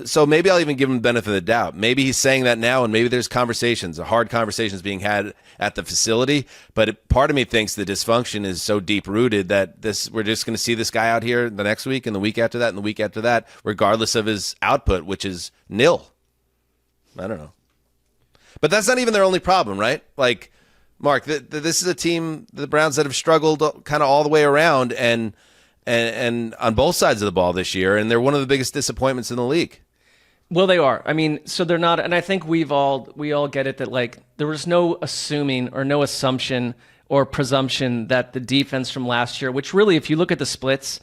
So maybe I'll even give him the benefit of the doubt. Maybe he's saying that now, and maybe there's hard conversations being had at the facility. But part of me thinks the dysfunction is so deep-rooted that we're just going to see this guy out here the next week and the week after that and the week after that, regardless of his output, which is nil. I don't know. But that's not even their only problem, right? Like, Mark, this is a team, the Browns, that have struggled kind of all the way around and on both sides of the ball this year, and they're one of the biggest disappointments in the league. Well, they are. I mean, so they're not, and I think we all get it, that like there was no assuming or no assumption or presumption that the defense from last year, which really, if you look at the splits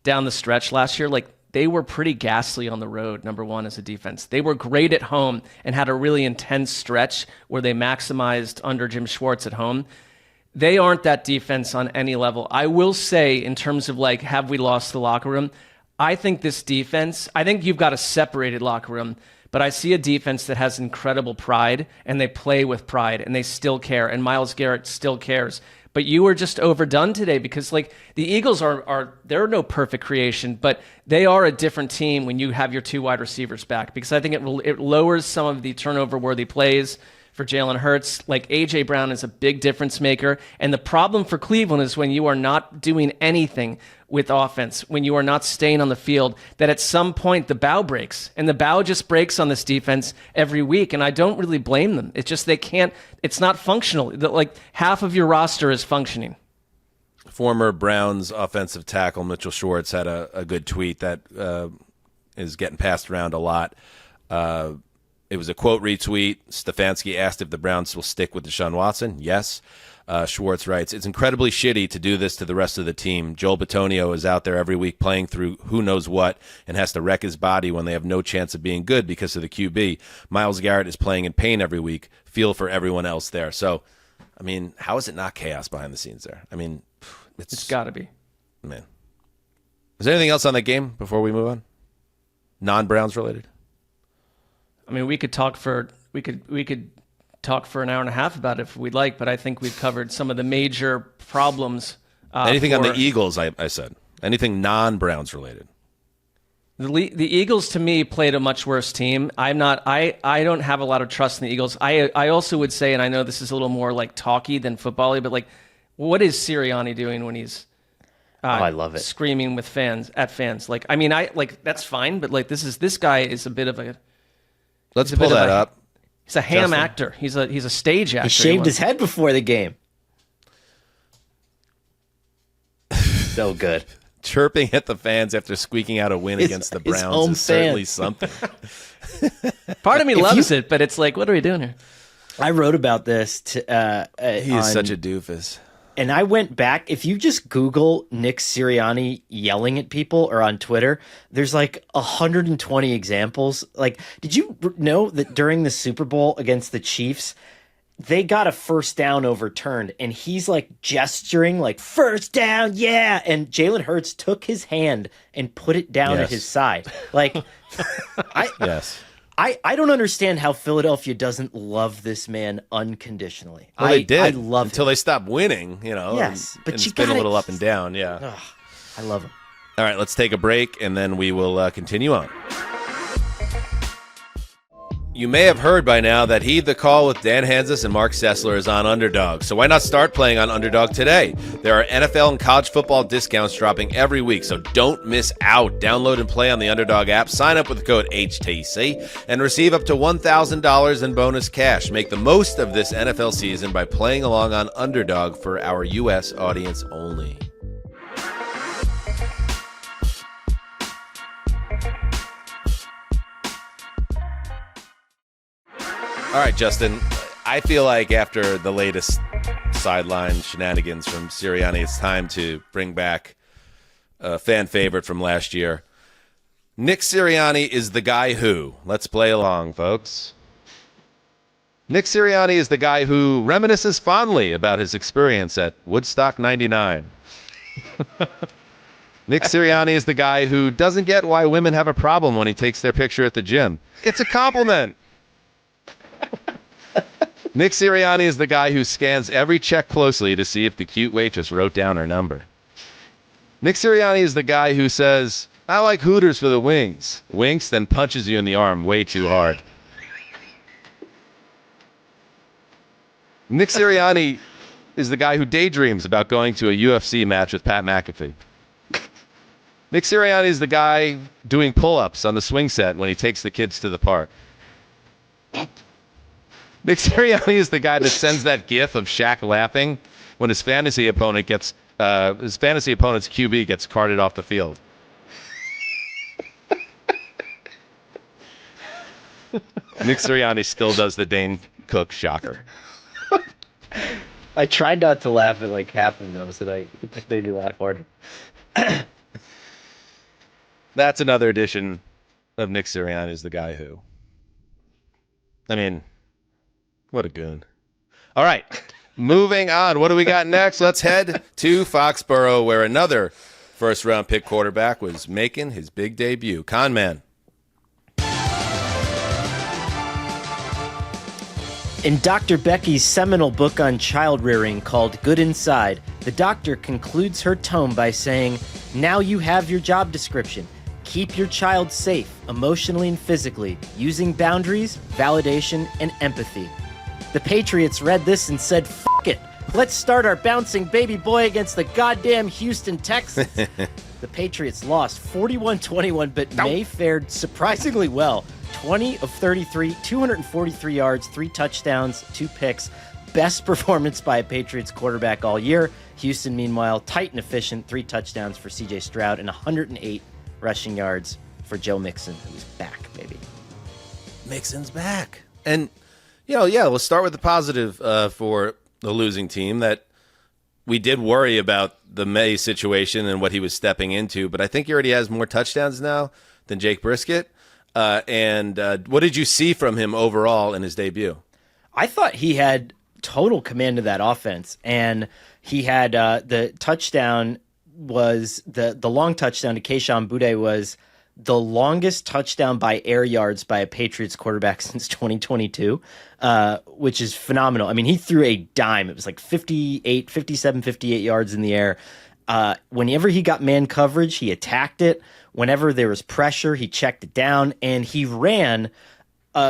down the stretch last year, like, they were pretty ghastly on the road, number one, as a defense. They were great at home and had a really intense stretch where they maximized under Jim Schwartz at home. They aren't that defense on any level. I will say, in terms of, like, have we lost the locker room? I think this defense, I think you've got a separated locker room, but I see a defense that has incredible pride, and they play with pride, and they still care, and Myles Garrett still cares. But you were just overdone today because, like, the Eagles they're no perfect creation, but they are a different team when you have your 2 wide receivers back, because I think it lowers some of the turnover-worthy plays for Jalen Hurts. Like, A.J. Brown is a big difference maker. And the problem for Cleveland is when you are not doing anything with offense, when you are not staying on the field, that at some point the bow breaks. And the bow just breaks on this defense every week. And I don't really blame them. It's just it's not functional. Like, half of your roster is functioning. Former Browns offensive tackle Mitchell Schwartz had a good tweet that is getting passed around a lot. It was a quote retweet. Stefanski asked if the Browns will stick with Deshaun Watson. Yes. Schwartz writes, "It's incredibly shitty to do this to the rest of the team. Joel Bitonio is out there every week playing through who knows what and has to wreck his body when they have no chance of being good because of the QB. Myles Garrett is playing in pain every week. Feel for everyone else there." So, I mean, how is it not chaos behind the scenes there? I mean, it's got to be. Man. Is there anything else on that game before we move on? Non-Browns related? I mean, we could talk for an hour and a half about it if we'd like, but I think we've covered some of the major problems. Anything on the Eagles? I said anything non-Browns related. The Eagles, to me, played a much worse team. I don't have a lot of trust in the Eagles. I also would say, and I know this is a little more like talky than football-y, but like, what is Sirianni doing when he's I love it, screaming with fans? Like, I mean, that's fine, but like, this guy is a bit of a. Let's pull that up. He's a ham actor. He's a stage actor. He shaved his head before the game. So good. Chirping at the fans after squeaking out a win against the Browns is certainly something. Part of me loves it, but it's like, what are we doing here? I wrote about this. He is such a doofus. And I went back. If you just Google Nick Sirianni yelling at people or on Twitter, there's like 120 examples. Like, did you know that during the Super Bowl against the Chiefs, they got a first down overturned, and he's like gesturing like first down, yeah. And Jalen Hurts took his hand and put it down at his side. Like, I don't understand how Philadelphia doesn't love this man unconditionally. Well, they did I love until him. they stopped winning, Yes, and, but and you it's been a gotta- little up and down, yeah. Ugh, I love him. All right, let's take a break, and then we will continue on. You may have heard by now that Heed the Call with Dan Hanzus and Marc Sessler is on Underdog, so why not start playing on Underdog today? There are NFL and college football discounts dropping every week, so don't miss out. Download and play on the Underdog app, sign up with the code HTC, and receive up to $1,000 in bonus cash. Make the most of this NFL season by playing along on Underdog for our U.S. audience only. All right, Justin, I feel like after the latest sideline shenanigans from Sirianni, it's time to bring back a fan favorite from last year. Nick Sirianni is the guy who, let's play along, folks. Nick Sirianni is the guy who reminisces fondly about his experience at Woodstock 99. Nick Sirianni is the guy who doesn't get why women have a problem when he takes their picture at the gym. It's a compliment. Nick Sirianni is the guy who scans every check closely to see if the cute waitress wrote down her number. Nick Sirianni is the guy who says, I like Hooters for the wings. Winks, then punches you in the arm way too hard. Nick Sirianni is the guy who daydreams about going to a UFC match with Pat McAfee. Nick Sirianni is the guy doing pull-ups on the swing set when he takes the kids to the park. Nick Sirianni is the guy that sends that gif of Shaq laughing when his fantasy opponent's QB gets carted off the field. Nick Sirianni still does the Dane Cook shocker. I tried not to laugh at like half of those, and I made me laugh harder. That's another edition of Nick Sirianni is the guy who. I mean, what a goon. All right, moving on. What do we got next? Let's head to Foxborough, where another first-round pick quarterback was making his big debut. Con Man. In Dr. Becky's seminal book on child rearing called Good Inside, the doctor concludes her tome by saying, now you have your job description. Keep your child safe, emotionally and physically, using boundaries, validation, and empathy. The Patriots read this and said, F*** it. Let's start our bouncing baby boy against the goddamn Houston Texans. The Patriots lost 41-21, but May fared surprisingly well. 20 of 33, 243 yards, 3 touchdowns, 2 picks. Best performance by a Patriots quarterback all year. Houston, meanwhile, tight and efficient. 3 touchdowns for C.J. Stroud and 108 rushing yards for Joe Mixon, who's back, baby. Mixon's back. And, we'll start with the positive for the losing team, that we did worry about the May situation and what he was stepping into, but I think he already has more touchdowns now than Jake Brisket. And what did you see from him overall in his debut? I thought he had total command of that offense, and he had the touchdown was the long touchdown to Kayshon Boutte was the longest touchdown by air yards by a Patriots quarterback since 2022, which is phenomenal. I mean, he threw a dime. It was like 58 yards in the air. Whenever he got man coverage, he attacked it. Whenever there was pressure, he checked it down, and he ran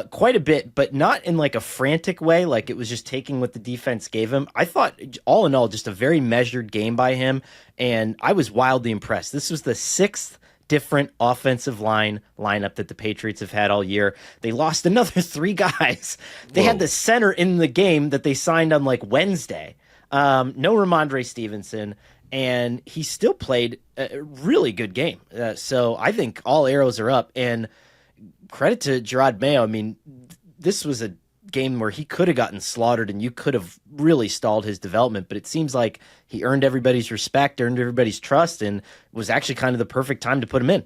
quite a bit, but not in like a frantic way, like it was just taking what the defense gave him. I thought, all in all, just a very measured game by him, and I was wildly impressed. This was the 6th different offensive lineup that the Patriots have had all year. They lost another 3 guys. They had the center in the game that they signed on like Wednesday. No Ramondre Stevenson. And he still played a really good game. So I think all arrows are up. And credit to Gerard Mayo. I mean, this was a game where he could have gotten slaughtered and you could have really stalled his development. But it seems like he earned everybody's respect, earned everybody's trust, and was actually kind of the perfect time to put him in.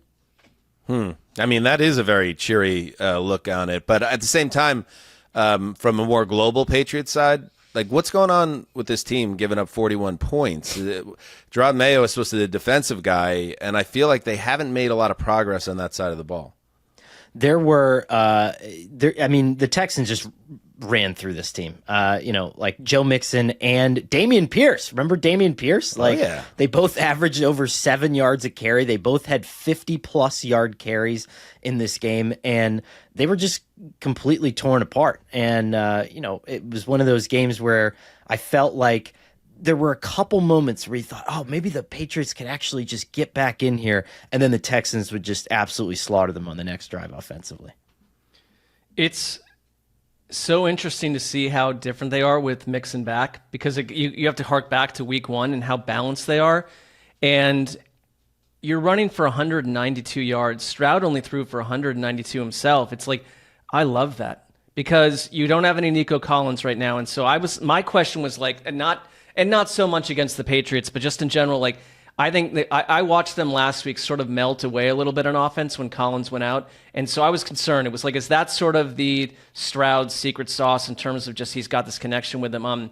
I mean, that is a very cheery look on it. But at the same time, from a more global Patriots side, like, what's going on with this team giving up 41 points? Gerard Mayo is supposed to be the defensive guy, and I feel like they haven't made a lot of progress on that side of the ball. There were, the Texans just ran through this team. Like Joe Mixon and Dameon Pierce. Remember Dameon Pierce? Yeah. They both averaged over 7 yards a carry. They both had 50-plus yard carries in this game, and they were just completely torn apart. And, it was one of those games where I felt like there were a couple moments where you thought, oh, maybe the Patriots could actually just get back in here, and then the Texans would just absolutely slaughter them on the next drive offensively. It's so interesting to see how different they are with Mixon back, because you have to hark back to week 1 and how balanced they are. And you're running for 192 yards. Stroud only threw for 192 himself. It's like, I love that, because you don't have any Nico Collins right now. And so my question was like, and not so much against the Patriots, but just in general, like, I think I watched them last week sort of melt away a little bit on offense when Collins went out. And so I was concerned. It was like, is that sort of the Stroud secret sauce in terms of just he's got this connection with them?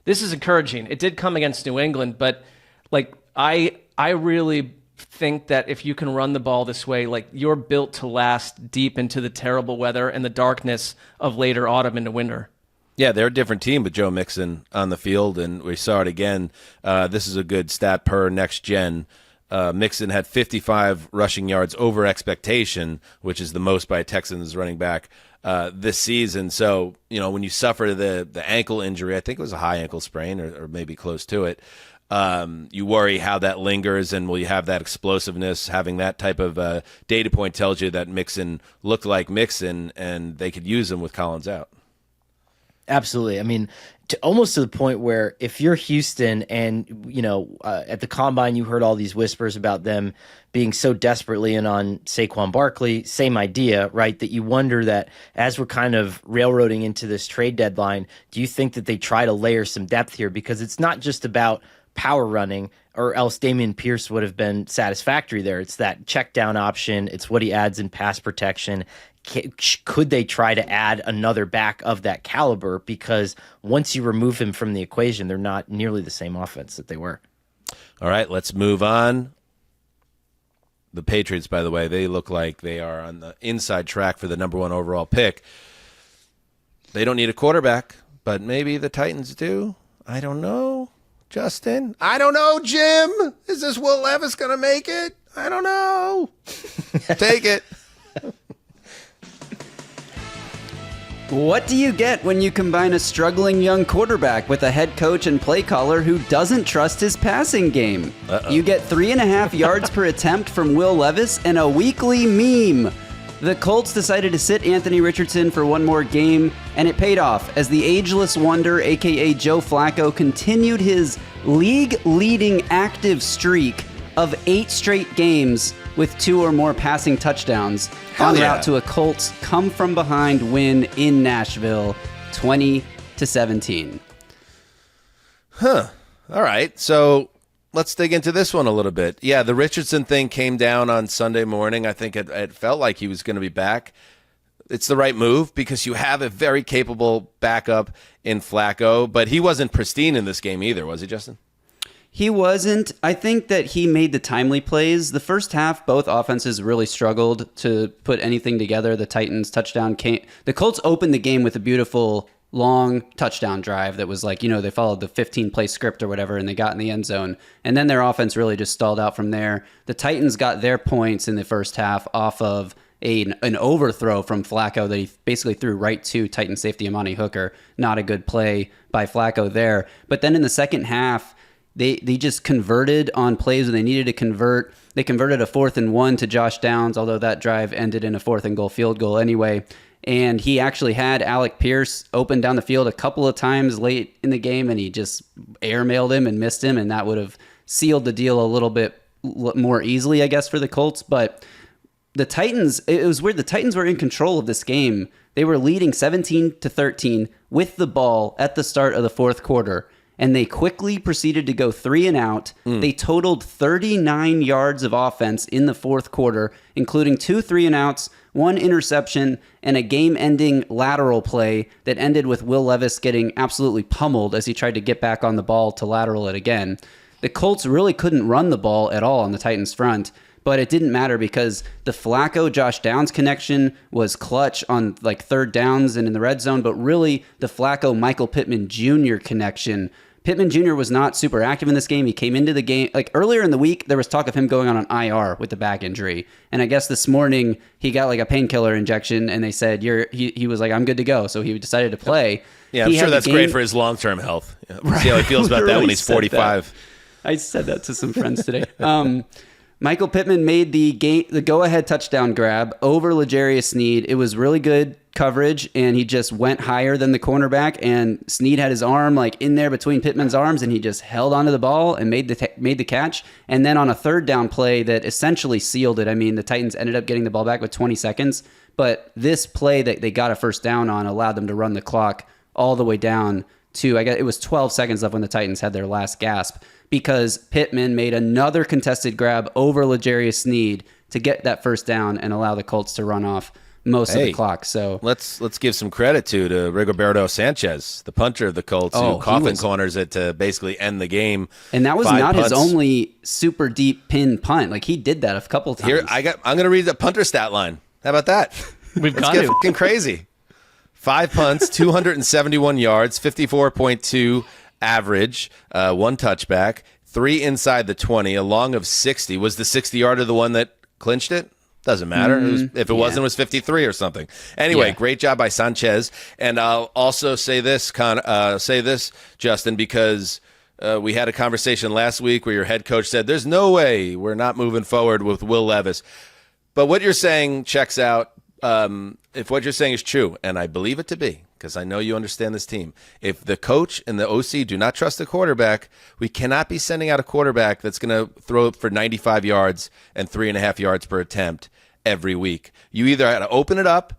This is encouraging. It did come against New England, but like I really think that if you can run the ball this way, like, you're built to last deep into the terrible weather and the darkness of later autumn into winter. Yeah, they're a different team with Joe Mixon on the field, and we saw it again. This is a good stat per next gen. Mixon had 55 rushing yards over expectation, which is the most by a Texans running back this season. So, when you suffer the ankle injury, I think it was a high ankle sprain or maybe close to it, you worry how that lingers, and will you have that explosiveness? Having that type of data point tells you that Mixon looked like Mixon, and they could use him with Collins out. Absolutely. I mean, almost to the point where if you're Houston and, at the Combine, you heard all these whispers about them being so desperately in on Saquon Barkley, same idea, right? That you wonder that as we're kind of railroading into this trade deadline, do you think that they try to layer some depth here? Because it's not just about power running, or else Dameon Pierce would have been satisfactory there. It's that check down option. It's what he adds in pass protection. Could they try to add another back of that caliber? Because once you remove him from the equation, they're not nearly the same offense that they were. All right, let's move on. The Patriots, by the way, they look like they are on the inside track for the number 1 overall pick. They don't need a quarterback, but maybe the Titans do. I don't know. Justin? I don't know, Jim. Is this Will Levis going to make it? I don't know. Take it. What do you get when you combine a struggling young quarterback with a head coach and play caller who doesn't trust his passing game? You get 3.5 yards per attempt from Will Levis and a weekly meme. The Colts decided to sit Anthony Richardson for one more game, and it paid off as the ageless wonder, a.k.a. Joe Flacco, continued his league-leading active streak of 8 straight games with 2 or more passing touchdowns en route to a Colts come-from-behind win in Nashville, 20-17. All right, so let's dig into this one a little bit. Yeah, the Richardson thing came down on Sunday morning. I think it felt like he was going to be back. It's the right move because you have a very capable backup in Flacco, but he wasn't pristine in this game either, was he, Justin? He wasn't. I think that he made the timely plays. The first half, both offenses really struggled to put anything together. The Titans touchdown came. The Colts opened the game with a beautiful long touchdown drive that was like, they followed the 15-play script or whatever, and they got in the end zone. And then their offense really just stalled out from there. The Titans got their points in the first half off of an overthrow from Flacco that he basically threw right to Titan safety Amani Hooker. Not a good play by Flacco there. But then in the second half, They just converted on plays when they needed to convert. They converted a 4th and 1 to Josh Downs, although that drive ended in a 4th and goal field goal anyway. And he actually had Alec Pierce open down the field a couple of times late in the game, and he just airmailed him and missed him, and that would have sealed the deal a little bit more easily, I guess, for the Colts. But the Titans, it was weird. The Titans were in control of this game. They were leading 17-13 with the ball at the start of the fourth quarter, and they quickly proceeded to go 3 and out. They totaled 39 yards of offense in the fourth quarter, including 2 3 and outs, 1 interception, and a game-ending lateral play that ended with Will Levis getting absolutely pummeled as he tried to get back on the ball to lateral it again. The Colts really couldn't run the ball at all on the Titans' front. But it didn't matter because the Flacco-Josh Downs connection was clutch on like third downs and in the red zone, but really the Flacco-Michael Pittman Jr. connection. Pittman Jr. was not super active in this game. He came into the game, like earlier in the week, there was talk of him going on an IR with the back injury. And I guess this morning he got like a painkiller injection and they said, he was like, I'm good to go. So he decided to play. Yeah, I'm sure that's great for his long-term health. Yeah, we'll see how he feels about that when he's 45. I said that to some friends today. Michael Pittman made the go-ahead touchdown grab over L'Jarius Sneed. It was really good coverage, and he just went higher than the cornerback, and Sneed had his arm like in there between Pittman's arms, and he just held onto the ball and made the catch. And then on a third down play that essentially sealed it. I mean, the Titans ended up getting the ball back with 20 seconds, but this play that they got a first down on allowed them to run the clock all the way down to, I guess it was 12 seconds left when the Titans had their last gasp, because Pittman made another contested grab over L'Jarius Sneed to get that first down and allow the Colts to run off most of the clock. So let's give some credit to Rigoberto Sanchez, the punter of the Colts, who coffin corners it to basically end the game. And that was not his only super deep pin punt. Like he did that a couple times. Here, I'm going to read the punter stat line. How about that? We've got get fucking crazy. 5 punts, 271 yards, 54.2 average, 1 touchback, 3 inside the 20, a long of 60. Was the 60-yarder the one that clinched it? Doesn't matter. If it wasn't, it was 53 or something. Anyway, great job by Sanchez. And I'll also say this, Justin, because we had a conversation last week where your head coach said, there's no way we're not moving forward with Will Levis. But what you're saying checks out. If what you're saying is true, and I believe it to be, because I know you understand this team, if the coach and the OC do not trust the quarterback, we cannot be sending out a quarterback that's going to throw for 95 yards and 3.5 yards per attempt every week. You either got to open it up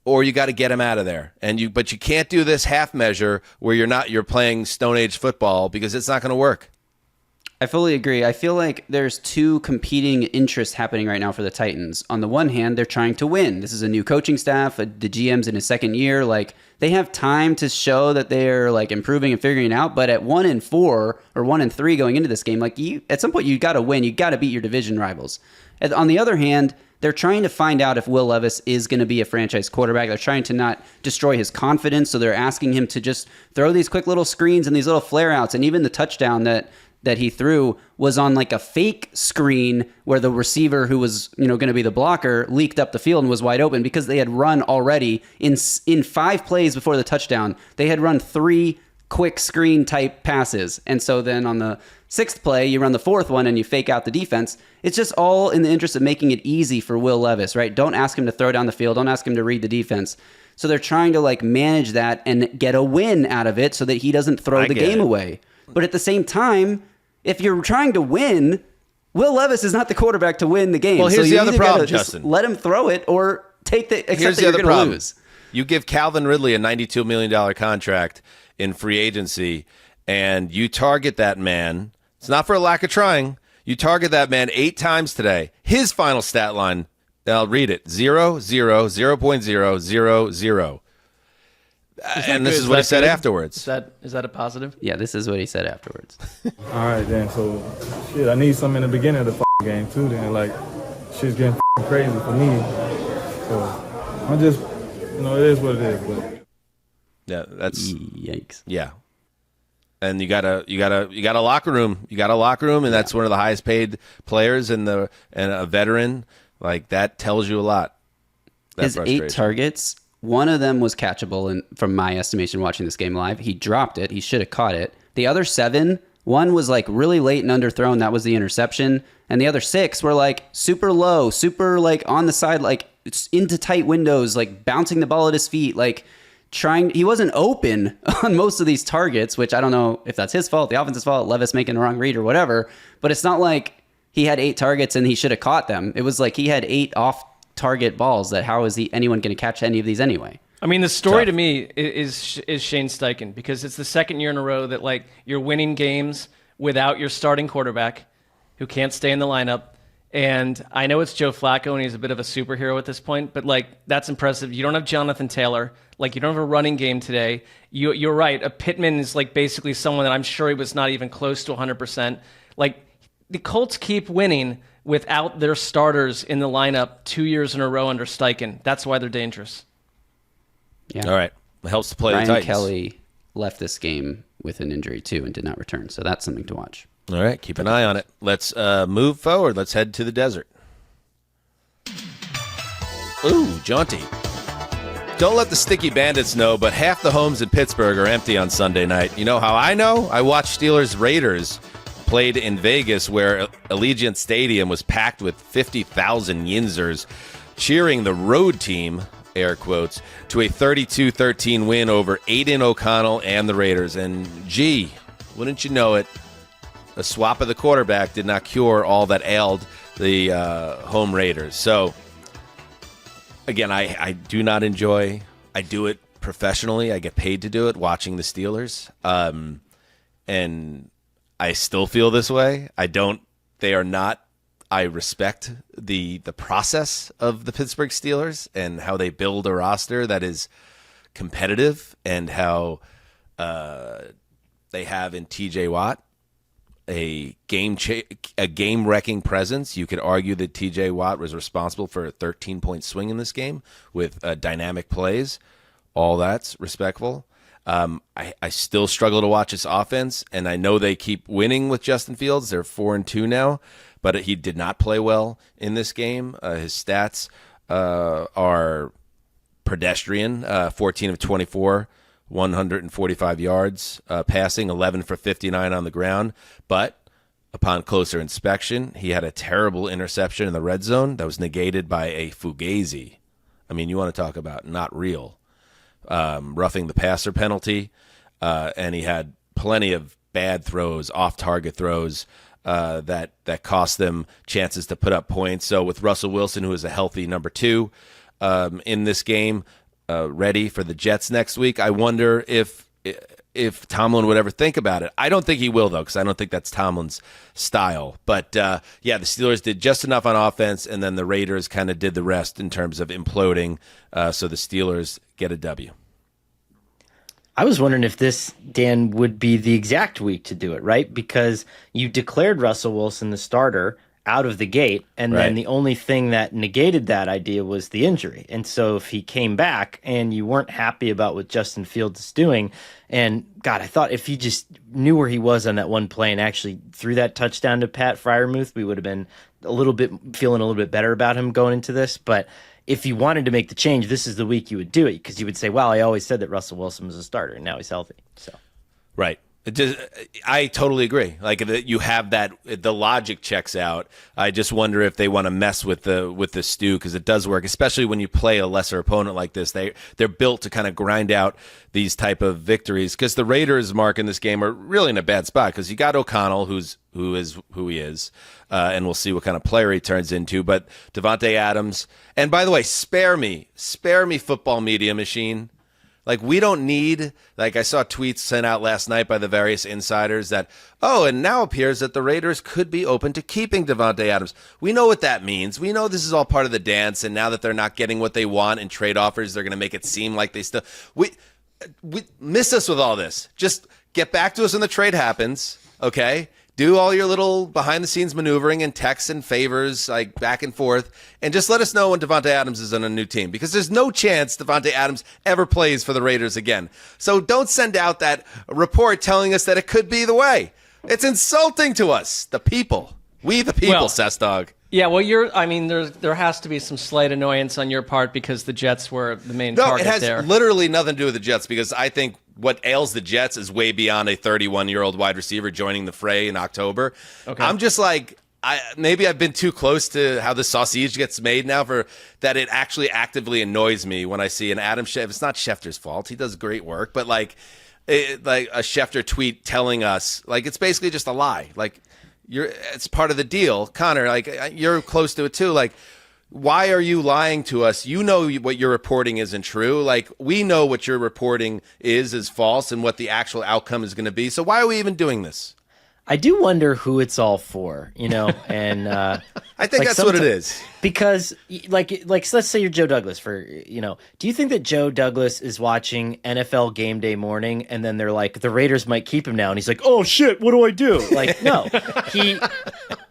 or you got to get him out of there. But you can't do this half measure where you're playing Stone Age football, because it's not going to work. I fully agree. I feel like there's 2 competing interests happening right now for the Titans. On the one hand, they're trying to win. This is a new coaching staff. The GM's in his second year. Like, they have time to show that they're like improving and figuring it out. But at 1-4 or 1-3 going into this game, like at some point you got to win. You got to beat your division rivals. And on the other hand, they're trying to find out if Will Levis is going to be a franchise quarterback. They're trying to not destroy his confidence. So they're asking him to just throw these quick little screens and these little flare outs. And even the touchdown that he threw was on like a fake screen where the receiver who was, going to be the blocker leaked up the field and was wide open, because they had run already in 5 plays before the touchdown. They had run 3 quick screen type passes. And so then on the 6th play, you run the 4th one and you fake out the defense. It's just all in the interest of making it easy for Will Levis, right? Don't ask him to throw down the field. Don't ask him to read the defense. So they're trying to like manage that and get a win out of it so that he doesn't throw the game away. But at the same time, if you're trying to win, Will Levis is not the quarterback to win the game. Well, here's the other problem, Justin. Let him throw it or accept that you're going to lose. You give Calvin Ridley a $92 million contract in free agency, and you target that man. It's not for a lack of trying. You target that man 8 times today. His final stat line, I'll read it, 0, 0, 0.0, 0. And this is what he said afterwards. Is that a positive? Yeah, this is what he said afterwards. All right, then. So, I need something in the beginning of the game, too, then. Like, shit's getting crazy for me. So, I'm just, it is what it is. But yeah, that's... Yikes. Yeah. And you got a locker room. You got a locker room, and that's one of the highest paid players and a veteran. Like, that tells you a lot. His 8 targets... One of them was catchable, and from my estimation, watching this game live, he dropped it. He should have caught it. The other 7, one was like really late and underthrown. That was the interception. And the other 6 were like super low, super like on the side, like it's into tight windows, like bouncing the ball at his feet, like he wasn't open on most of these targets, which I don't know if that's his fault, the offense's fault, Levis making the wrong read or whatever. But it's not like he had 8 targets and he should have caught them. It was like he had 8 off target balls that how is anyone going to catch any of these anyway? I mean, the story to me is Shane Steichen, because it's the second year in a row that like you're winning games without your starting quarterback who can't stay in the lineup. And I know it's Joe Flacco and he's a bit of a superhero at this point, but like that's impressive. You don't have Jonathan Taylor. Like you don't have a running game today. You're right. A Pittman is like basically someone that I'm sure he was not even close to 100%. Like the Colts keep winning without their starters in the lineup 2 years in a row under Steichen. That's why they're dangerous. Yeah. All right. It helps to play Ryan the Titans. Kelly left this game with an injury too and did not return. So that's something to watch. All right, keep an eye on it. Let's move forward. Let's head to the desert. Ooh, jaunty. Don't let the sticky bandits know, but half the homes in Pittsburgh are empty on Sunday night. You know how I know? I watched Steelers-Raiders played in Vegas, where Allegiant Stadium was packed with 50,000 Yinzers cheering the road team, air quotes, to a 32-13 win over Aiden O'Connell and the Raiders. And gee, wouldn't you know it, a swap of the quarterback did not cure all that ailed the home Raiders. So, again, I do not enjoy. I do it professionally. I get paid to do it, watching the Steelers. And I still feel this way. They are not. I respect the process of the Pittsburgh Steelers and how they build a roster that is competitive, and how they have in TJ Watt a game-wrecking presence. You could argue that TJ Watt was responsible for a 13-point swing in this game with dynamic plays. All that's respectful. I still struggle to watch this offense, and I know they keep winning with Justin Fields. They're 4-2 now, but he did not play well in this game. His stats are pedestrian, 14 of 24, 145 yards passing, 11 for 59 on the ground. But upon closer inspection, he had a terrible interception in the red zone that was negated by a fugazi. I mean, you want to talk about not real. Roughing the passer penalty, and he had plenty of bad throws, off-target throws that cost them chances to put up points. So with Russell Wilson, who is a healthy number 2 in this game, ready for the Jets next week, I wonder if Tomlin would ever think about it. I don't think he will, though, because I don't think that's Tomlin's style. But, the Steelers did just enough on offense, and then the Raiders kind of did the rest in terms of imploding, so the Steelers get a W. I was wondering if this, Dan, would be the exact week to do it, right? Because you declared Russell Wilson the starter out of the gate, and then the only thing that negated that idea was the injury. And so if he came back and you weren't happy about what Justin Fields is doing, and God, I thought if he just knew where he was on that one play and actually threw that touchdown to Pat Freiermuth, we would have been feeling a little bit better about him going into this. But if you wanted to make the change, this is the week you would do it, because you would say, well, I always said that Russell Wilson was a starter, and now he's healthy. So, right. I totally agree. Like, you have that, the logic checks out. I just wonder if they want to mess with the stew, because it does work, especially when you play a lesser opponent like this. They're built to kind of grind out these type of victories, because the Raiders, Mark, in this game are really in a bad spot, because you got O'Connell, who is who he is, and we'll see what kind of player he turns into. But Devontae Adams, and by the way, spare me, football media machine. Like, we don't need, like, I saw tweets sent out last night by the various insiders that, and now appears that the Raiders could be open to keeping Devontae Adams. We know what that means. We know this is all part of the dance, and now that they're not getting what they want in trade offers, they're going to make it seem like they still... We miss us with all this. Just get back to us when the trade happens, okay? Do all your little behind-the-scenes maneuvering and texts and favors, like, back and forth, and just let us know when Devontae Adams is on a new team, because there's no chance Devontae Adams ever plays for the Raiders again. So don't send out that report telling us that it could be the way. It's insulting to us, the people. We the people, Sessdog. Yeah, well, there has to be some slight annoyance on your part because the Jets were the main target there. No, it has literally nothing to do with the Jets, because I think what ails the Jets is way beyond a 31-year-old wide receiver joining the fray in October. Okay. I'm just like, maybe I've been too close to how the sausage gets made now for that it actually actively annoys me when I see an Adam Schefter. It's not Schefter's fault. He does great work, but like a Schefter tweet telling us, like, it's basically just a lie. Like, it's part of the deal. Connor, like, you're close to it too. Like, why are you lying to us? You know what you're reporting isn't true. Like, we know what you're reporting is false and what the actual outcome is going to be. So why are we even doing this? I do wonder who it's all for, and I think that's what it is. Because, like, let's say you're Joe Douglas do you think that Joe Douglas is watching NFL Game Day Morning and then they're like, the Raiders might keep him now, and he's like, oh shit, what do I do? Like, no,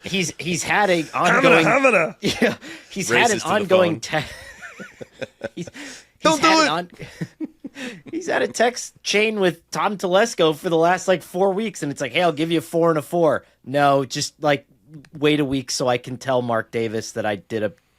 he's had an ongoing, he's had an ongoing He's had a text chain with Tom Telesco for the last 4 weeks, and it's like, hey, I'll give you a 4 and a 4. No, just wait a week so I can tell Mark Davis that I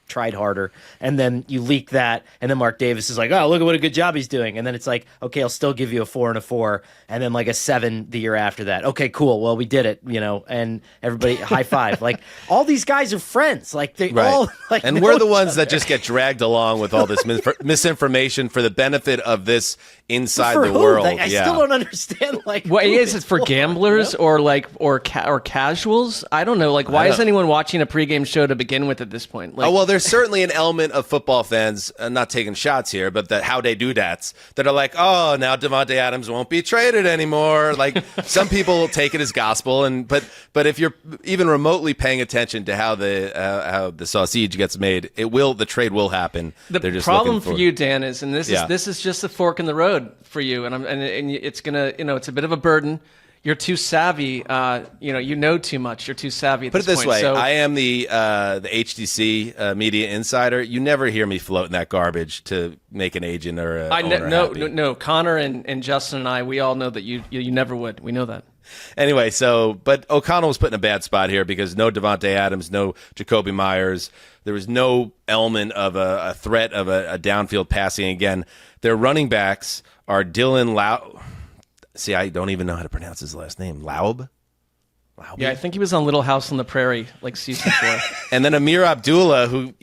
tried harder. And then you leak that, and then Mark Davis is like, oh, look at what a good job he's doing. And then it's like, okay, I'll still give you a 4 and a 4, and then a 7 the year after that. Okay, cool. Well, we did it, and everybody high five. All these guys are friends. They all and we're the ones that just get dragged along with all this misinformation for the benefit of this inside the world. I still don't understand. What is it for gamblers or casuals? I don't know. Why is anyone watching a pregame show to begin with at this point? There's certainly an element of football fans, not taking shots here, but that how they do that are like, oh, now Davante Adams won't be traded anymore. Some people will take it as gospel, but if you're even remotely paying attention to how the sausage gets made, the trade will happen. The problem for you, Dan, is, and this is just a fork in the road for you, and it's gonna, it's a bit of a burden. You're too savvy. You know too much. You're too savvy. Put it this way: I am the HTC media insider. You never hear me floating that garbage to make an agent or a owner happy. No. Connor and Justin and I, we all know that you never would. We know that. Anyway, but O'Connell was put in a bad spot here because no Davante Adams, no Jacoby Myers. There was no element of a threat of a downfield passing again. Their running backs are Dylan Lau. See, I don't even know how to pronounce his last name. Laub? Yeah, I think he was on Little House on the Prairie season 4. And then Amir Abdullah, who,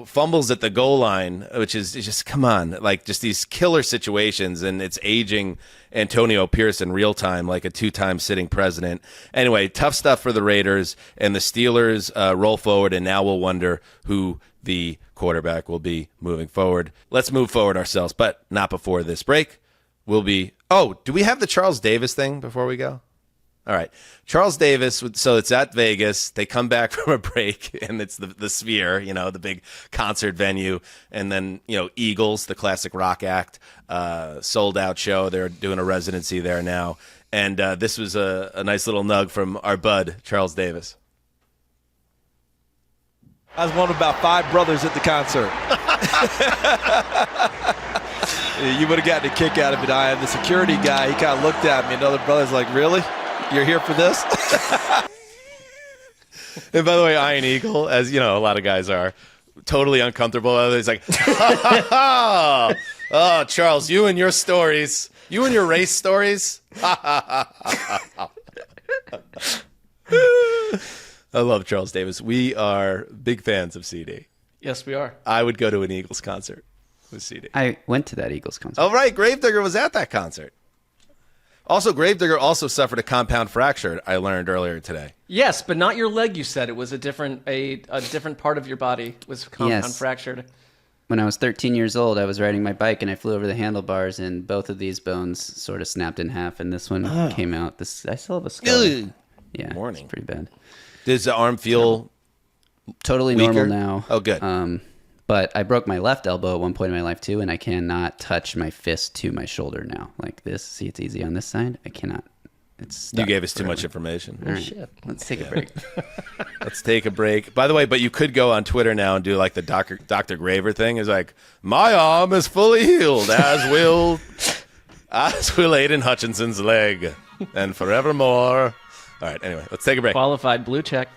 fumbles at the goal line, which is just, come on, just these killer situations, and it's aging Antonio Pierce in real time, like a 2-time sitting president. Anyway, tough stuff for the Raiders, and the Steelers roll forward, and now we'll wonder who the quarterback will be moving forward. Let's move forward ourselves, but not before this break. Do we have the Charles Davis thing before we go? All right. Charles Davis, so it's at Vegas. They come back from a break, and it's the Sphere, the big concert venue. And then, Eagles, the classic rock act, sold-out show. They're doing a residency there now. And this was a nice little nug from our bud, Charles Davis. I was one of about 5 brothers at the concert. You would have gotten a kick out of it. I am the security guy. He kind of looked at me, and the other brother's like, really? You're here for this? And by the way, Iron Eagle, as a lot of guys are, totally uncomfortable. He's like, ha, ha, ha. Oh, Charles, you and your stories. You and your race stories. Ha, ha, ha, ha, ha. I love Charles Davis. We are big fans of CD. Yes, we are. I would go to an Eagles concert with CD. I went to that Eagles concert. Oh, right. Gravedigger was at that concert. Also, Gravedigger also suffered a compound fracture, I learned earlier today. Yes, but not your leg, you said. It was a different part of your body was compound fractured. When I was 13 years old, I was riding my bike and I flew over the handlebars, and both of these bones sort of snapped in half, and this one came out. I still have a scar. Yeah, it's pretty bad. Does the arm feel totally weaker? normal now? Oh, good. But I broke my left elbow at one point in my life too, and I cannot touch my fist to my shoulder now. Like this. See, it's easy on this side. I cannot. It's you gave us too much information. All right. Shit. Let's take a break. Let's take a break. By the way, but you could go on Twitter now and do like the Dr. Graver thing. It's like, my arm is fully healed, as will Aiden Hutchinson's leg, and forevermore. All right, anyway, let's take a break. Qualified blue check.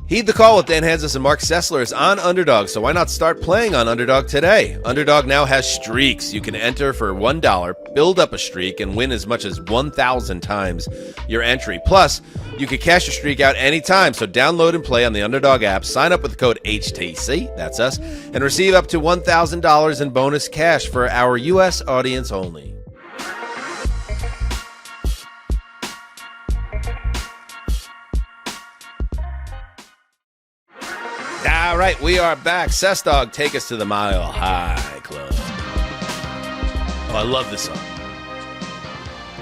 Heed the Call with Dan Hanzus and Marc Sessler is on Underdog, so why not start playing on Underdog today? Underdog now has streaks. You can enter for $1, build up a streak, and win as much as 1,000 times your entry. Plus, you can cash your streak out anytime, so download and play on the Underdog app, sign up with the code HTC, that's us, and receive up to $1,000 in bonus cash for our U.S. audience only. All right, we are back. Dog, take us to the Mile High Club. Oh, I love this song.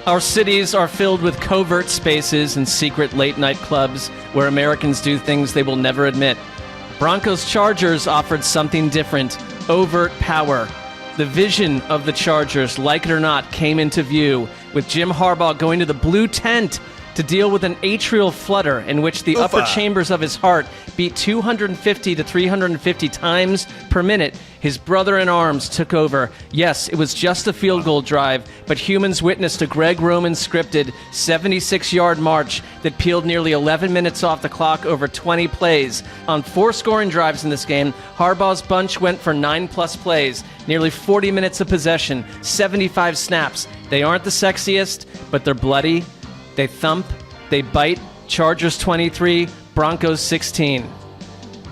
Our cities are filled with covert spaces and secret late-night clubs where Americans do things they will never admit. Broncos Chargers offered something different, overt power. The vision of the Chargers, like it or not, came into view with Jim Harbaugh going to the blue tent to deal with an atrial flutter in which the upper chambers of his heart beat 250 to 350 times per minute. His brother in arms took over. Yes, it was just a field goal drive, but humans witnessed a Greg Roman scripted 76-yard march that peeled nearly 11 minutes off the clock over 20 plays. On 4 scoring drives in this game, Harbaugh's bunch went for 9+ plays, nearly 40 minutes of possession, 75 snaps. They aren't the sexiest, but they're bloody. They thump, they bite. Chargers 23, Broncos 16.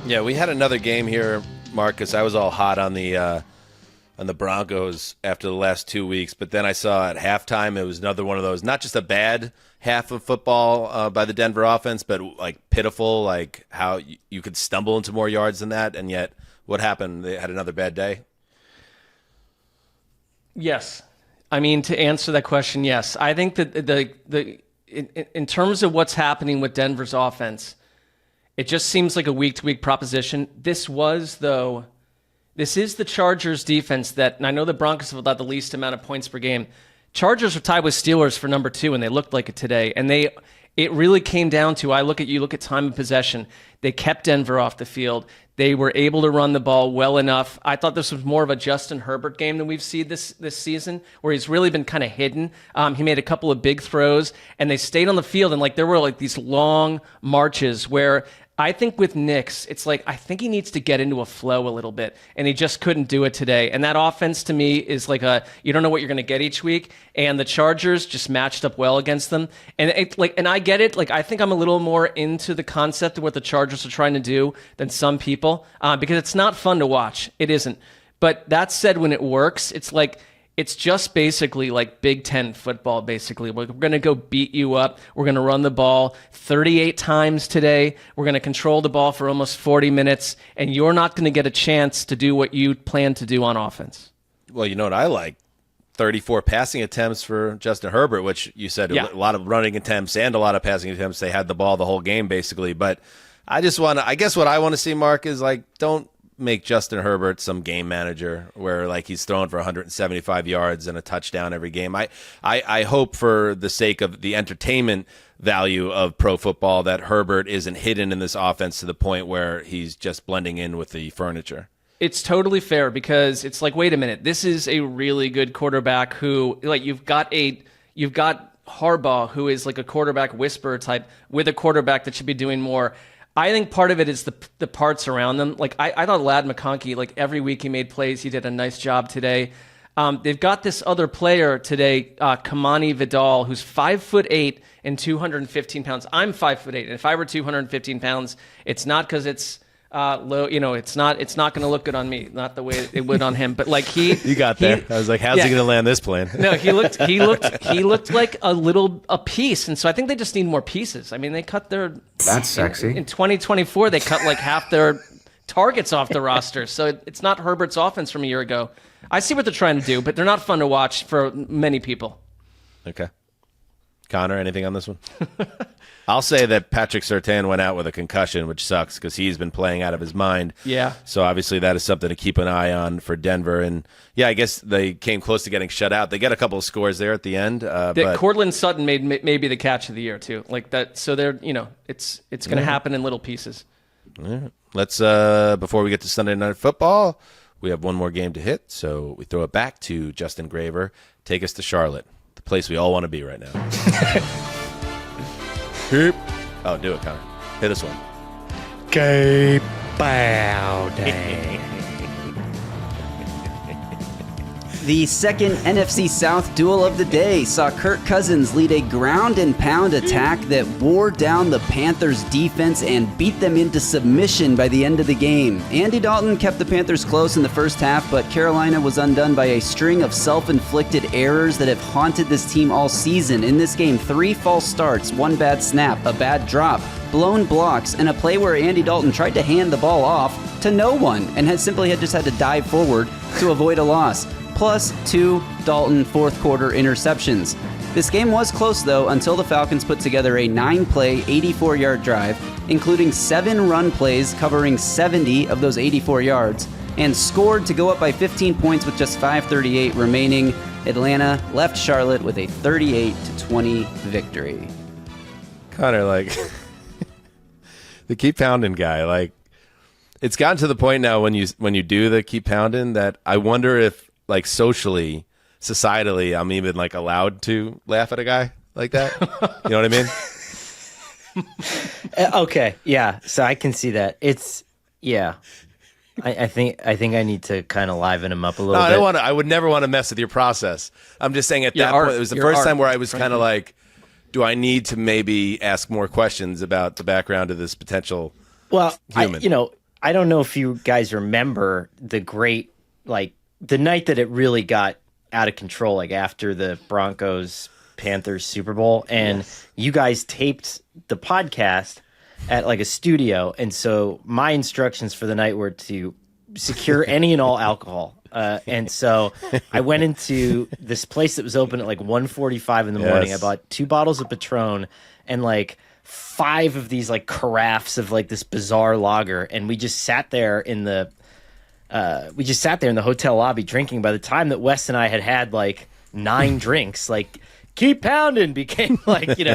Yeah, we had another game here, Marcus. I was all hot on the Broncos after the last 2 weeks, but then I saw at halftime it was another one of those, not just a bad half of football by the Denver offense, but like pitiful, like how you could stumble into more yards than that, and yet what happened? They had another bad day? Yes. I mean, to answer that question, yes. I think that in terms of what's happening with Denver's offense, it just seems like a week-to-week proposition. This is the Chargers defense that, and I know the Broncos have allowed the least amount of points per game. Chargers are tied with Steelers for number 2, and they looked like it today. And it really came down to, look at time of possession. They kept Denver off the field. They were able to run the ball well enough. I thought this was more of a Justin Herbert game than we've seen this season, where he's really been kind of hidden. He made a couple of big throws, and they stayed on the field, and there were these long marches where I think with Knicks, it's I think he needs to get into a flow a little bit, and he just couldn't do it today. And that offense to me is you don't know what you're going to get each week, and the Chargers just matched up well against them. And and I get it. I think I'm a little more into the concept of what the Chargers are trying to do than some people, because it's not fun to watch. It isn't. But that said, when it works, it's just basically Big Ten football, basically. We're going to go beat you up. We're going to run the ball 38 times today. We're going to control the ball for almost 40 minutes, and you're not going to get a chance to do what you plan to do on offense. Well, you know what I like? 34 passing attempts for Justin Herbert, which you said a lot of running attempts and a lot of passing attempts. They had the ball the whole game, basically. But I guess what I want to see, Mark, is don't make Justin Herbert some game manager where he's throwing for 175 yards and a touchdown every game. I hope, for the sake of the entertainment value of pro football, that Herbert isn't hidden in this offense to the point where he's just blending in with the furniture. It's totally fair, because it's wait a minute, this is a really good quarterback who you've got Harbaugh, who is a quarterback whisperer type, with a quarterback that should be doing more. I think part of it is the parts around them. I thought Ladd McConkey, every week he made plays. He did a nice job today. They've got this other player today, Kamani Vidal, who's 5'8" and 215 pounds. I'm 5'8", and if I were 215 pounds, it's not because it's low. It's not going to look good on me. Not the way it would on him. But you got there. I was like, how's he going to land this plane? No, he looked like a piece, and so I think they just need more pieces. I mean, they cut their. That's sexy. In 2024, they cut half their targets off the roster. So it's not Herbert's offense from a year ago. I see what they're trying to do, but they're not fun to watch for many people. Okay. Connor, anything on this one? I'll say that Patrick Surtain went out with a concussion, which sucks because he's been playing out of his mind. Yeah. So obviously that is something to keep an eye on for Denver. And yeah, I guess they came close to getting shut out. They got a couple of scores there at the end. But Cortland Sutton made maybe the catch of the year too. That. So they're it's going to happen in little pieces. Yeah. Let's before we get to Sunday Night Football, we have one more game to hit. So we throw it back to Justin Graver. Take us to Charlotte, the place we all want to be right now. Oh, do it, Connor. Hit us one. Cape Bow Day. The second NFC South duel of the day saw Kirk Cousins lead a ground and pound attack that wore down the Panthers defense and beat them into submission by the end of the game. Andy Dalton kept the Panthers close in the first half, but Carolina was undone by a string of self-inflicted errors that have haunted this team all season. In this game, 3 false starts, 1 bad snap, a bad drop, blown blocks, and a play where Andy Dalton tried to hand the ball off, to no one and had just had to dive forward to avoid a loss. Plus 2 Dalton fourth quarter interceptions. This game was close, though, until the Falcons put together a 9-play, 84-yard drive, including 7 run plays covering 70 of those 84 yards, and scored to go up by 15 points with just 5:38 remaining. Atlanta left Charlotte with a 38-20 victory. Connor, like, the keep pounding guy, like, it's gotten to the point now when you do the keep pounding that I wonder if, like, socially, societally, I'm even like allowed to laugh at a guy like that. You know what I mean? Okay, yeah. So I can see that. I think I need to kind of liven him up a little bit. I would never want to mess with your process. I'm just saying at that point, it was the first time where I was kind of like, do I need to maybe ask more questions about the background of this potential human? I don't know if you guys remember the night that it really got out of control, like after the Broncos Panthers Super Bowl, and you guys taped the podcast at like a studio, and so my instructions for the night were to secure any and all alcohol, and so I went into this place that was open at like 1:45 in the morning. I bought 2 bottles of Patron and like 5 of these like carafes of like this bizarre lager, and we just sat there in the hotel lobby drinking. By the time that Wes and I had like 9 drinks, like keep pounding became like, keep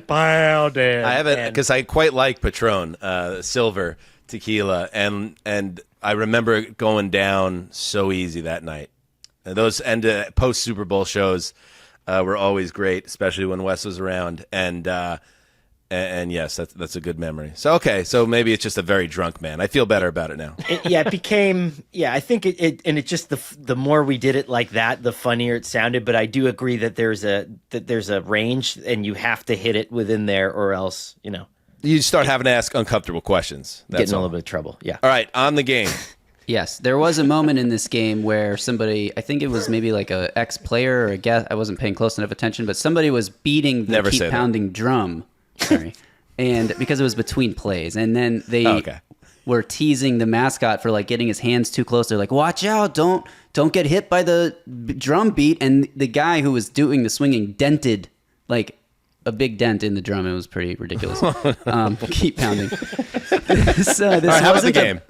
pounding. I haven't, because I quite like Patron, silver tequila, and I remember it going down so easy that night. And those post Super Bowl shows were always great, especially when Wes was around. And yes, that's a good memory. So so maybe it's just a very drunk man. I feel better about it now. It became. I think it just the more we did it like that, the funnier it sounded. But I do agree that there's a range, and you have to hit it within there, or else you start having to ask uncomfortable questions. That's get in a little bit of trouble. Yeah. All right, on the game. Yes, there was a moment in this game where somebody, I think it was maybe like a ex-player or a guest, I wasn't paying close enough attention, but somebody was beating the keep pounding drum. Sorry. And because it was between plays, and then they were teasing the mascot for like getting his hands too close. They're like, "Watch out! Don't get hit by the drum beat." And the guy who was doing the swinging dented like a big dent in the drum. It was pretty ridiculous. Keep pounding. So this how was the game?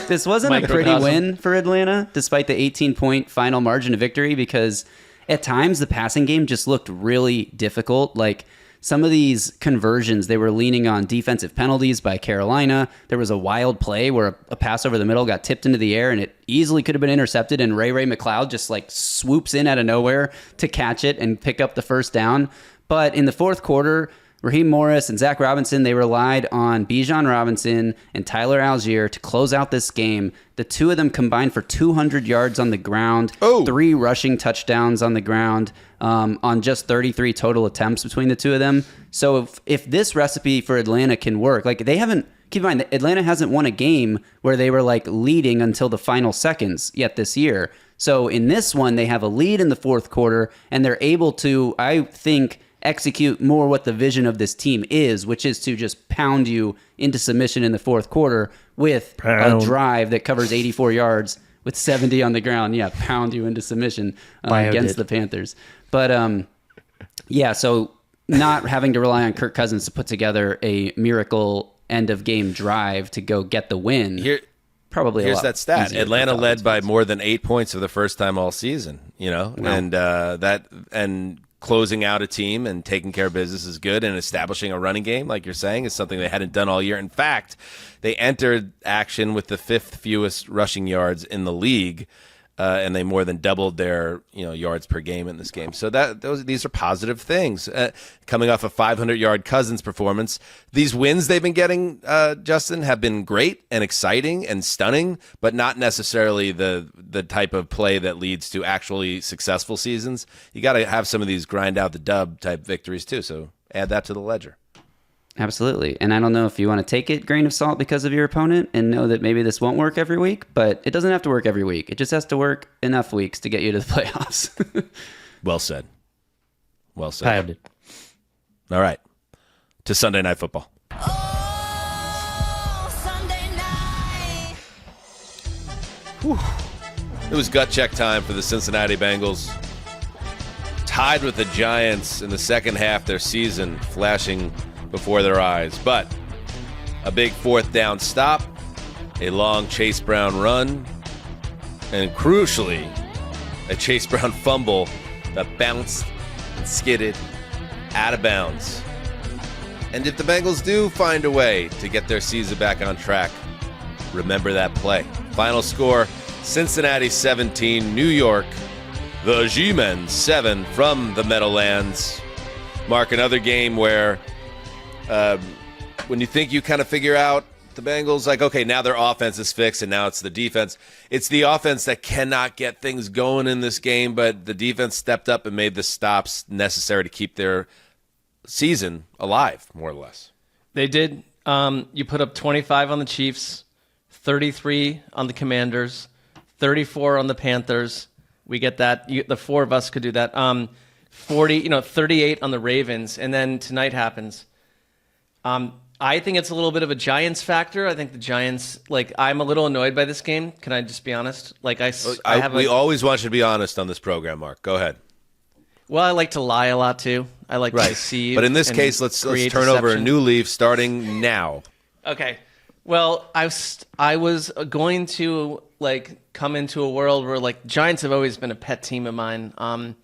This wasn't a pretty win for Atlanta, despite the 18-point final margin of victory, because at times the passing game just looked really difficult. Like, some of these conversions, they were leaning on defensive penalties by Carolina. There was a wild play where a pass over the middle got tipped into the air, and it easily could have been intercepted, and Ray McLeod just like swoops in out of nowhere to catch it and pick up the first down. But in the fourth quarter, Raheem Morris and Zach Robinson, they relied on Bijan Robinson and Tyler Algier to close out this game. The two of them combined for 200 yards on the ground, 3 rushing touchdowns on the ground, on just 33 total attempts between the two of them. So if this recipe for Atlanta can work, like they haven't, keep in mind that Atlanta hasn't won a game where they were like leading until the final seconds yet this year. So in this one, they have a lead in the fourth quarter, and they're able to, I think, execute more what the vision of this team is, which is to just pound you into submission in the fourth quarter with a drive that covers 84 yards with 70 on the ground. Yeah, pound you into submission against the Panthers. But so not having to rely on Kirk Cousins to put together a miracle end of game drive to go get the win. Here's that stat. Atlanta led by more than 8 points for the first time all season, and closing out a team and taking care of business is good, and establishing a running game, like you're saying, is something they hadn't done all year. In fact, they entered action with the 5th fewest rushing yards in the league, and they more than doubled their yards per game in this game. So these are positive things. Coming off a 500-yard Cousins performance, these wins they've been getting, Justin, have been great and exciting and stunning, but not necessarily the type of play that leads to actually successful seasons. You got to have some of these grind out the dub type victories too. So add that to the ledger. Absolutely. And I don't know if you want to take it grain of salt because of your opponent and know that maybe this won't work every week, but it doesn't have to work every week. It just has to work enough weeks to get you to the playoffs. Well said. Well said. Pounded. All right. To Sunday Night Football. Oh, Sunday night. It was gut check time for the Cincinnati Bengals. Tied with the Giants in the second half, their season flashing before their eyes. But a big fourth down stop, a long Chase Brown run, and crucially, a Chase Brown fumble that bounced and skidded out of bounds. And if the Bengals do find a way to get their season back on track, remember that play. Final score, Cincinnati 17, New York, the G-Men 7 from the Meadowlands. Mark, another game where when you think you kind of figure out the Bengals, like, okay, now their offense is fixed and now it's the defense. It's the offense that cannot get things going in this game, but the defense stepped up and made the stops necessary to keep their season alive, more or less. They did. You put up 25 on the Chiefs, 33 on the Commanders, 34 on the Panthers. We get that. The four of us could do that. 38 on the Ravens, and then tonight happens. I think it's a little bit of a Giants factor. I think the Giants, I'm a little annoyed by this game. Can I just be honest? We always want you to be honest on this program, Mark. Go ahead. Well, I like to lie a lot too. I like to deceive. But in this case, let's turn over a new leaf starting now. Okay. Well, I was going to come into a world where Giants have always been a pet team of mine.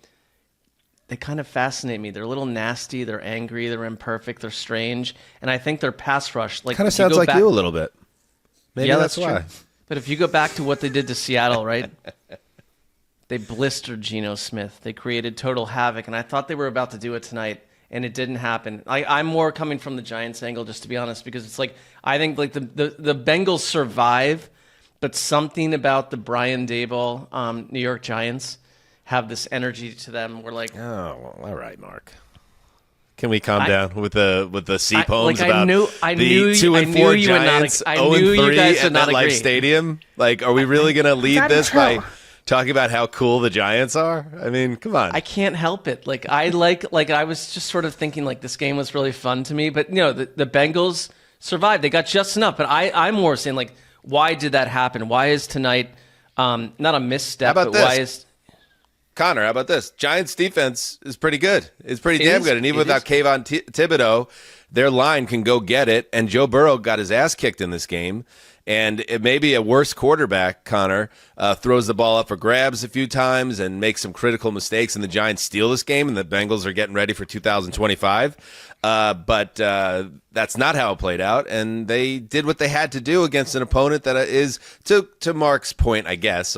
They kind of fascinate me. They're a little nasty. They're angry. They're imperfect. They're strange. And I think their pass rush, kind of sounds like you a little bit. Maybe that's why. True. But if you go back to what they did to Seattle, right? They blistered Geno Smith. They created total havoc, and I thought they were about to do it tonight, and it didn't happen. I'm more coming from the Giants angle, just to be honest, because it's I think the Bengals survive, but something about the Brian Daboll New York Giants have this energy to them. We're oh, well, all right, Mark. Can we calm down with the C poems about the 2-4 Giants, 0-3 at MetLife Stadium? Are we really going to lead this by talking about how cool the Giants are? I mean, come on. I can't help it. I was just sort of thinking this game was really fun to me, but the Bengals survived. They got just enough. But I'm more saying why did that happen? Why is tonight not a misstep? How about but this? Why is Connor, how about this? Giants defense is pretty good. It's pretty damn good. And even without Kayvon Thibodeau, their line can go get it. And Joe Burrow got his ass kicked in this game. And it may be a worse quarterback, Connor, throws the ball up for grabs a few times and makes some critical mistakes, and the Giants steal this game, and the Bengals are getting ready for 2025. But that's not how it played out, and they did what they had to do against an opponent that is, to Mark's point, I guess,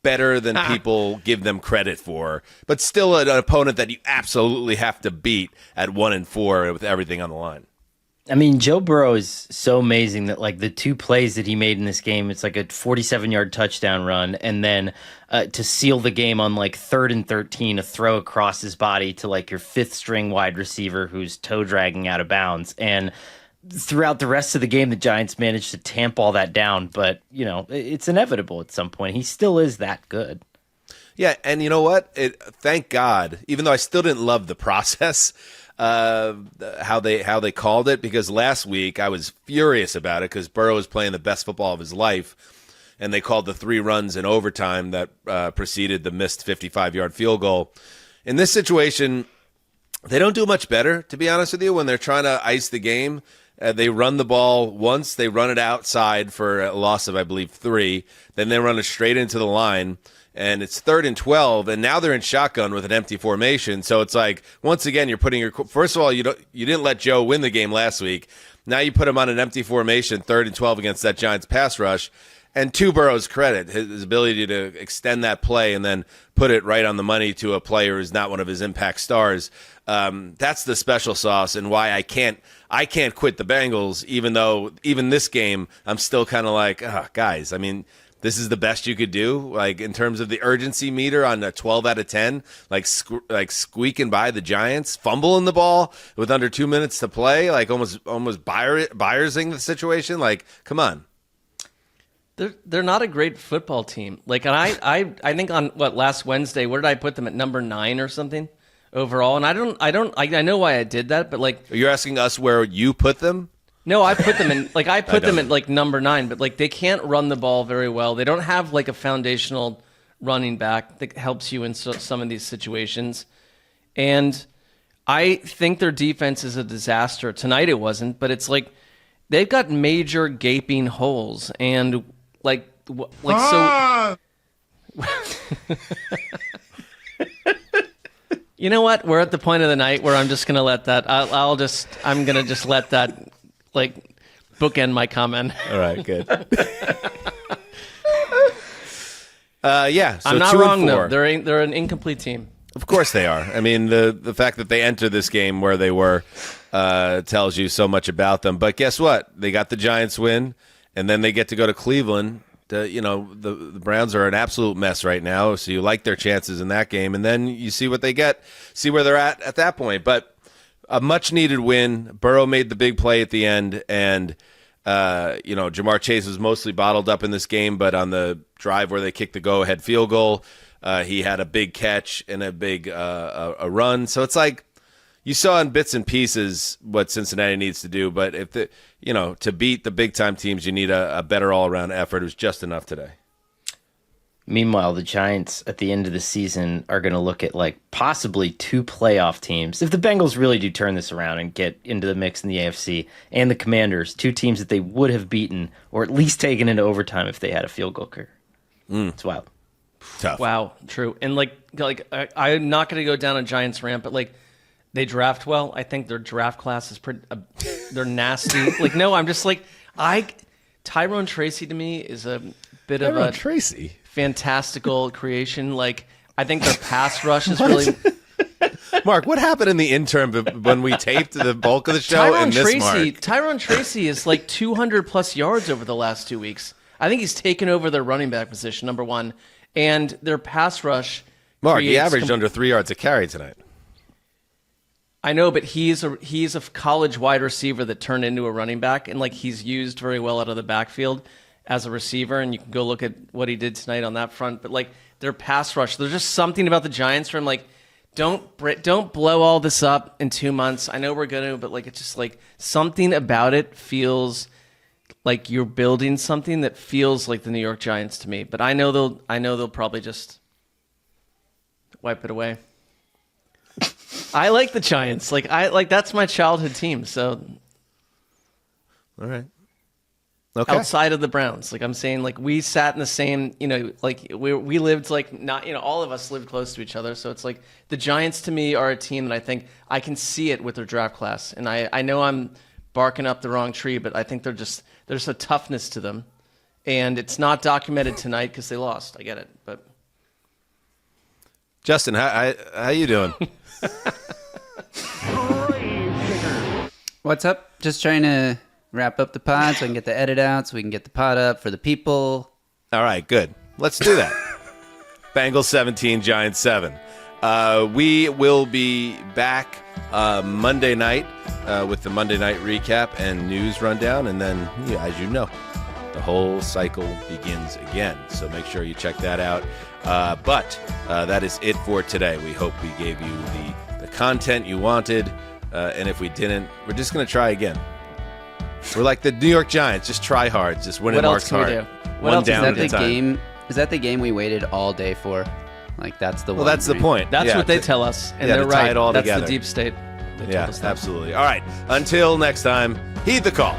better than people give them credit for, but still an opponent that you absolutely have to beat at 1-4 with everything on the line. I mean, Joe Burrow is so amazing that the two plays that he made in this game, it's a 47-yard touchdown run, and then to seal the game on 3rd and 13, a throw across his body to your fifth string wide receiver who's toe dragging out of bounds. And throughout the rest of the game, the Giants managed to tamp all that down, but it's inevitable at some point. He still is that good. Yeah, and you know what? Thank God, even though I still didn't love the process, how they called it, because last week I was furious about it because Burrow was playing the best football of his life, and they called the 3 runs in overtime that preceded the missed 55-yard field goal. In this situation, they don't do much better, to be honest with you, when they're trying to ice the game. They run the ball once. They run it outside for a loss of, I believe, 3. Then they run it straight into the line, and it's 3rd and 12, and now they're in shotgun with an empty formation. So it's once again, you're putting first of all, you didn't let Joe win the game last week. Now you put him on an empty formation, 3rd and 12 against that Giants pass rush. And to Burrow's credit, his ability to extend that play and then put it right on the money to a player who's not one of his impact stars. That's the special sauce, and why I can't quit the Bengals, even though even this game I'm still kind of guys. I mean, this is the best you could do, in terms of the urgency meter on a 12 out of 10, squeaking by the Giants, fumbling the ball with under 2 minutes to play, almost Byersing the situation. Come on. They're not a great football team. And I think on last Wednesday, where did I put them, at number 9 or something overall? And I know why I did that, but you're asking us where you put them? No, I put them in them at like number 9, but like they can't run the ball very well. They don't have like a foundational running back that helps you in some of these situations. And I think their defense is a disaster. Tonight it wasn't, but it's like they've got major gaping holes and so. You know what? We're at the point of the night where I'm just gonna let that. I'm gonna just let that like bookend my comment. All right, good. Yeah, so I'm not 2 and wrong 4. though. They're an incomplete team. Of course they are. I mean, the fact that they entered this game where they were tells you so much about them. But guess what? They got the Giants win, and then they get to go to Cleveland. The Browns are an absolute mess right now, so you like their chances in that game, and then you see what they get, see where they're at that point. But a much-needed win. Burrow made the big play at the end, and Jamar Chase was mostly bottled up in this game, but on the drive where they kicked the go-ahead field goal, he had a big catch and a big a run. So it's like you saw in bits and pieces what Cincinnati needs to do, but if to beat the big-time teams, you need a better all-around effort. It was just enough today. Meanwhile, the Giants at the end of the season are going to look at like possibly 2 playoff teams. If the Bengals really do turn this around and get into the mix in the AFC, and the Commanders, 2 teams that they would have beaten or at least taken into overtime if they had a field goal kicker. It's wild. Tough. Wow, true. And I'm not going to go down a Giants rant, but like they draft well. I think their draft class is pretty. They're nasty. I'm just like Tyrone Tracy to me is a bit of a Tracy fantastical creation. Like I think their pass rush is really. Mark, what happened in the interim when we taped the bulk of the show and missed Mark? Tyrone Tracy is like 200 plus yards over the last 2 weeks. I think he's taken over their running back position, number 1, and their pass rush. Mark, he averaged under 3 yards a carry tonight. I know, but he's a college wide receiver that turned into a running back, and he's used very well out of the backfield as a receiver. And you can go look at what he did tonight on that front. But their pass rush, there's just something about the Giants where I'm don't blow all this up in 2 months. I know we're gonna, but it's just something about it feels like you're building something that feels like the New York Giants to me. But I know they'll probably just wipe it away. I like the Giants. That's my childhood team. So, all right. Okay. Outside of the Browns, I'm saying, we sat in the same, we lived not, all of us lived close to each other. So it's the Giants to me are a team that I think I can see it with their draft class, and I know I'm barking up the wrong tree, but I think there's a toughness to them, and it's not documented tonight because they lost. I get it, but Justin, how you doing? What's up? Just trying to wrap up the pod so I can get the edit out so we can get the pod up for the people. All right, good. Let's do that. Bengals 17, Giants 7. We will be back Monday night with the Monday night recap and news rundown. And then, as you know, the whole cycle begins again. So make sure you check that out. But that is it for today. We hope we gave you the content you wanted. And if we didn't, we're just going to try again. We're like the New York Giants. Just try hard. Just win it Mark's heart. One down at a time. Is that the game we waited all day for? That's the one. Well, that's the point. That's what they tell us. And they're right. That's the deep state. Yeah, absolutely. All right. Until next time, heed the call.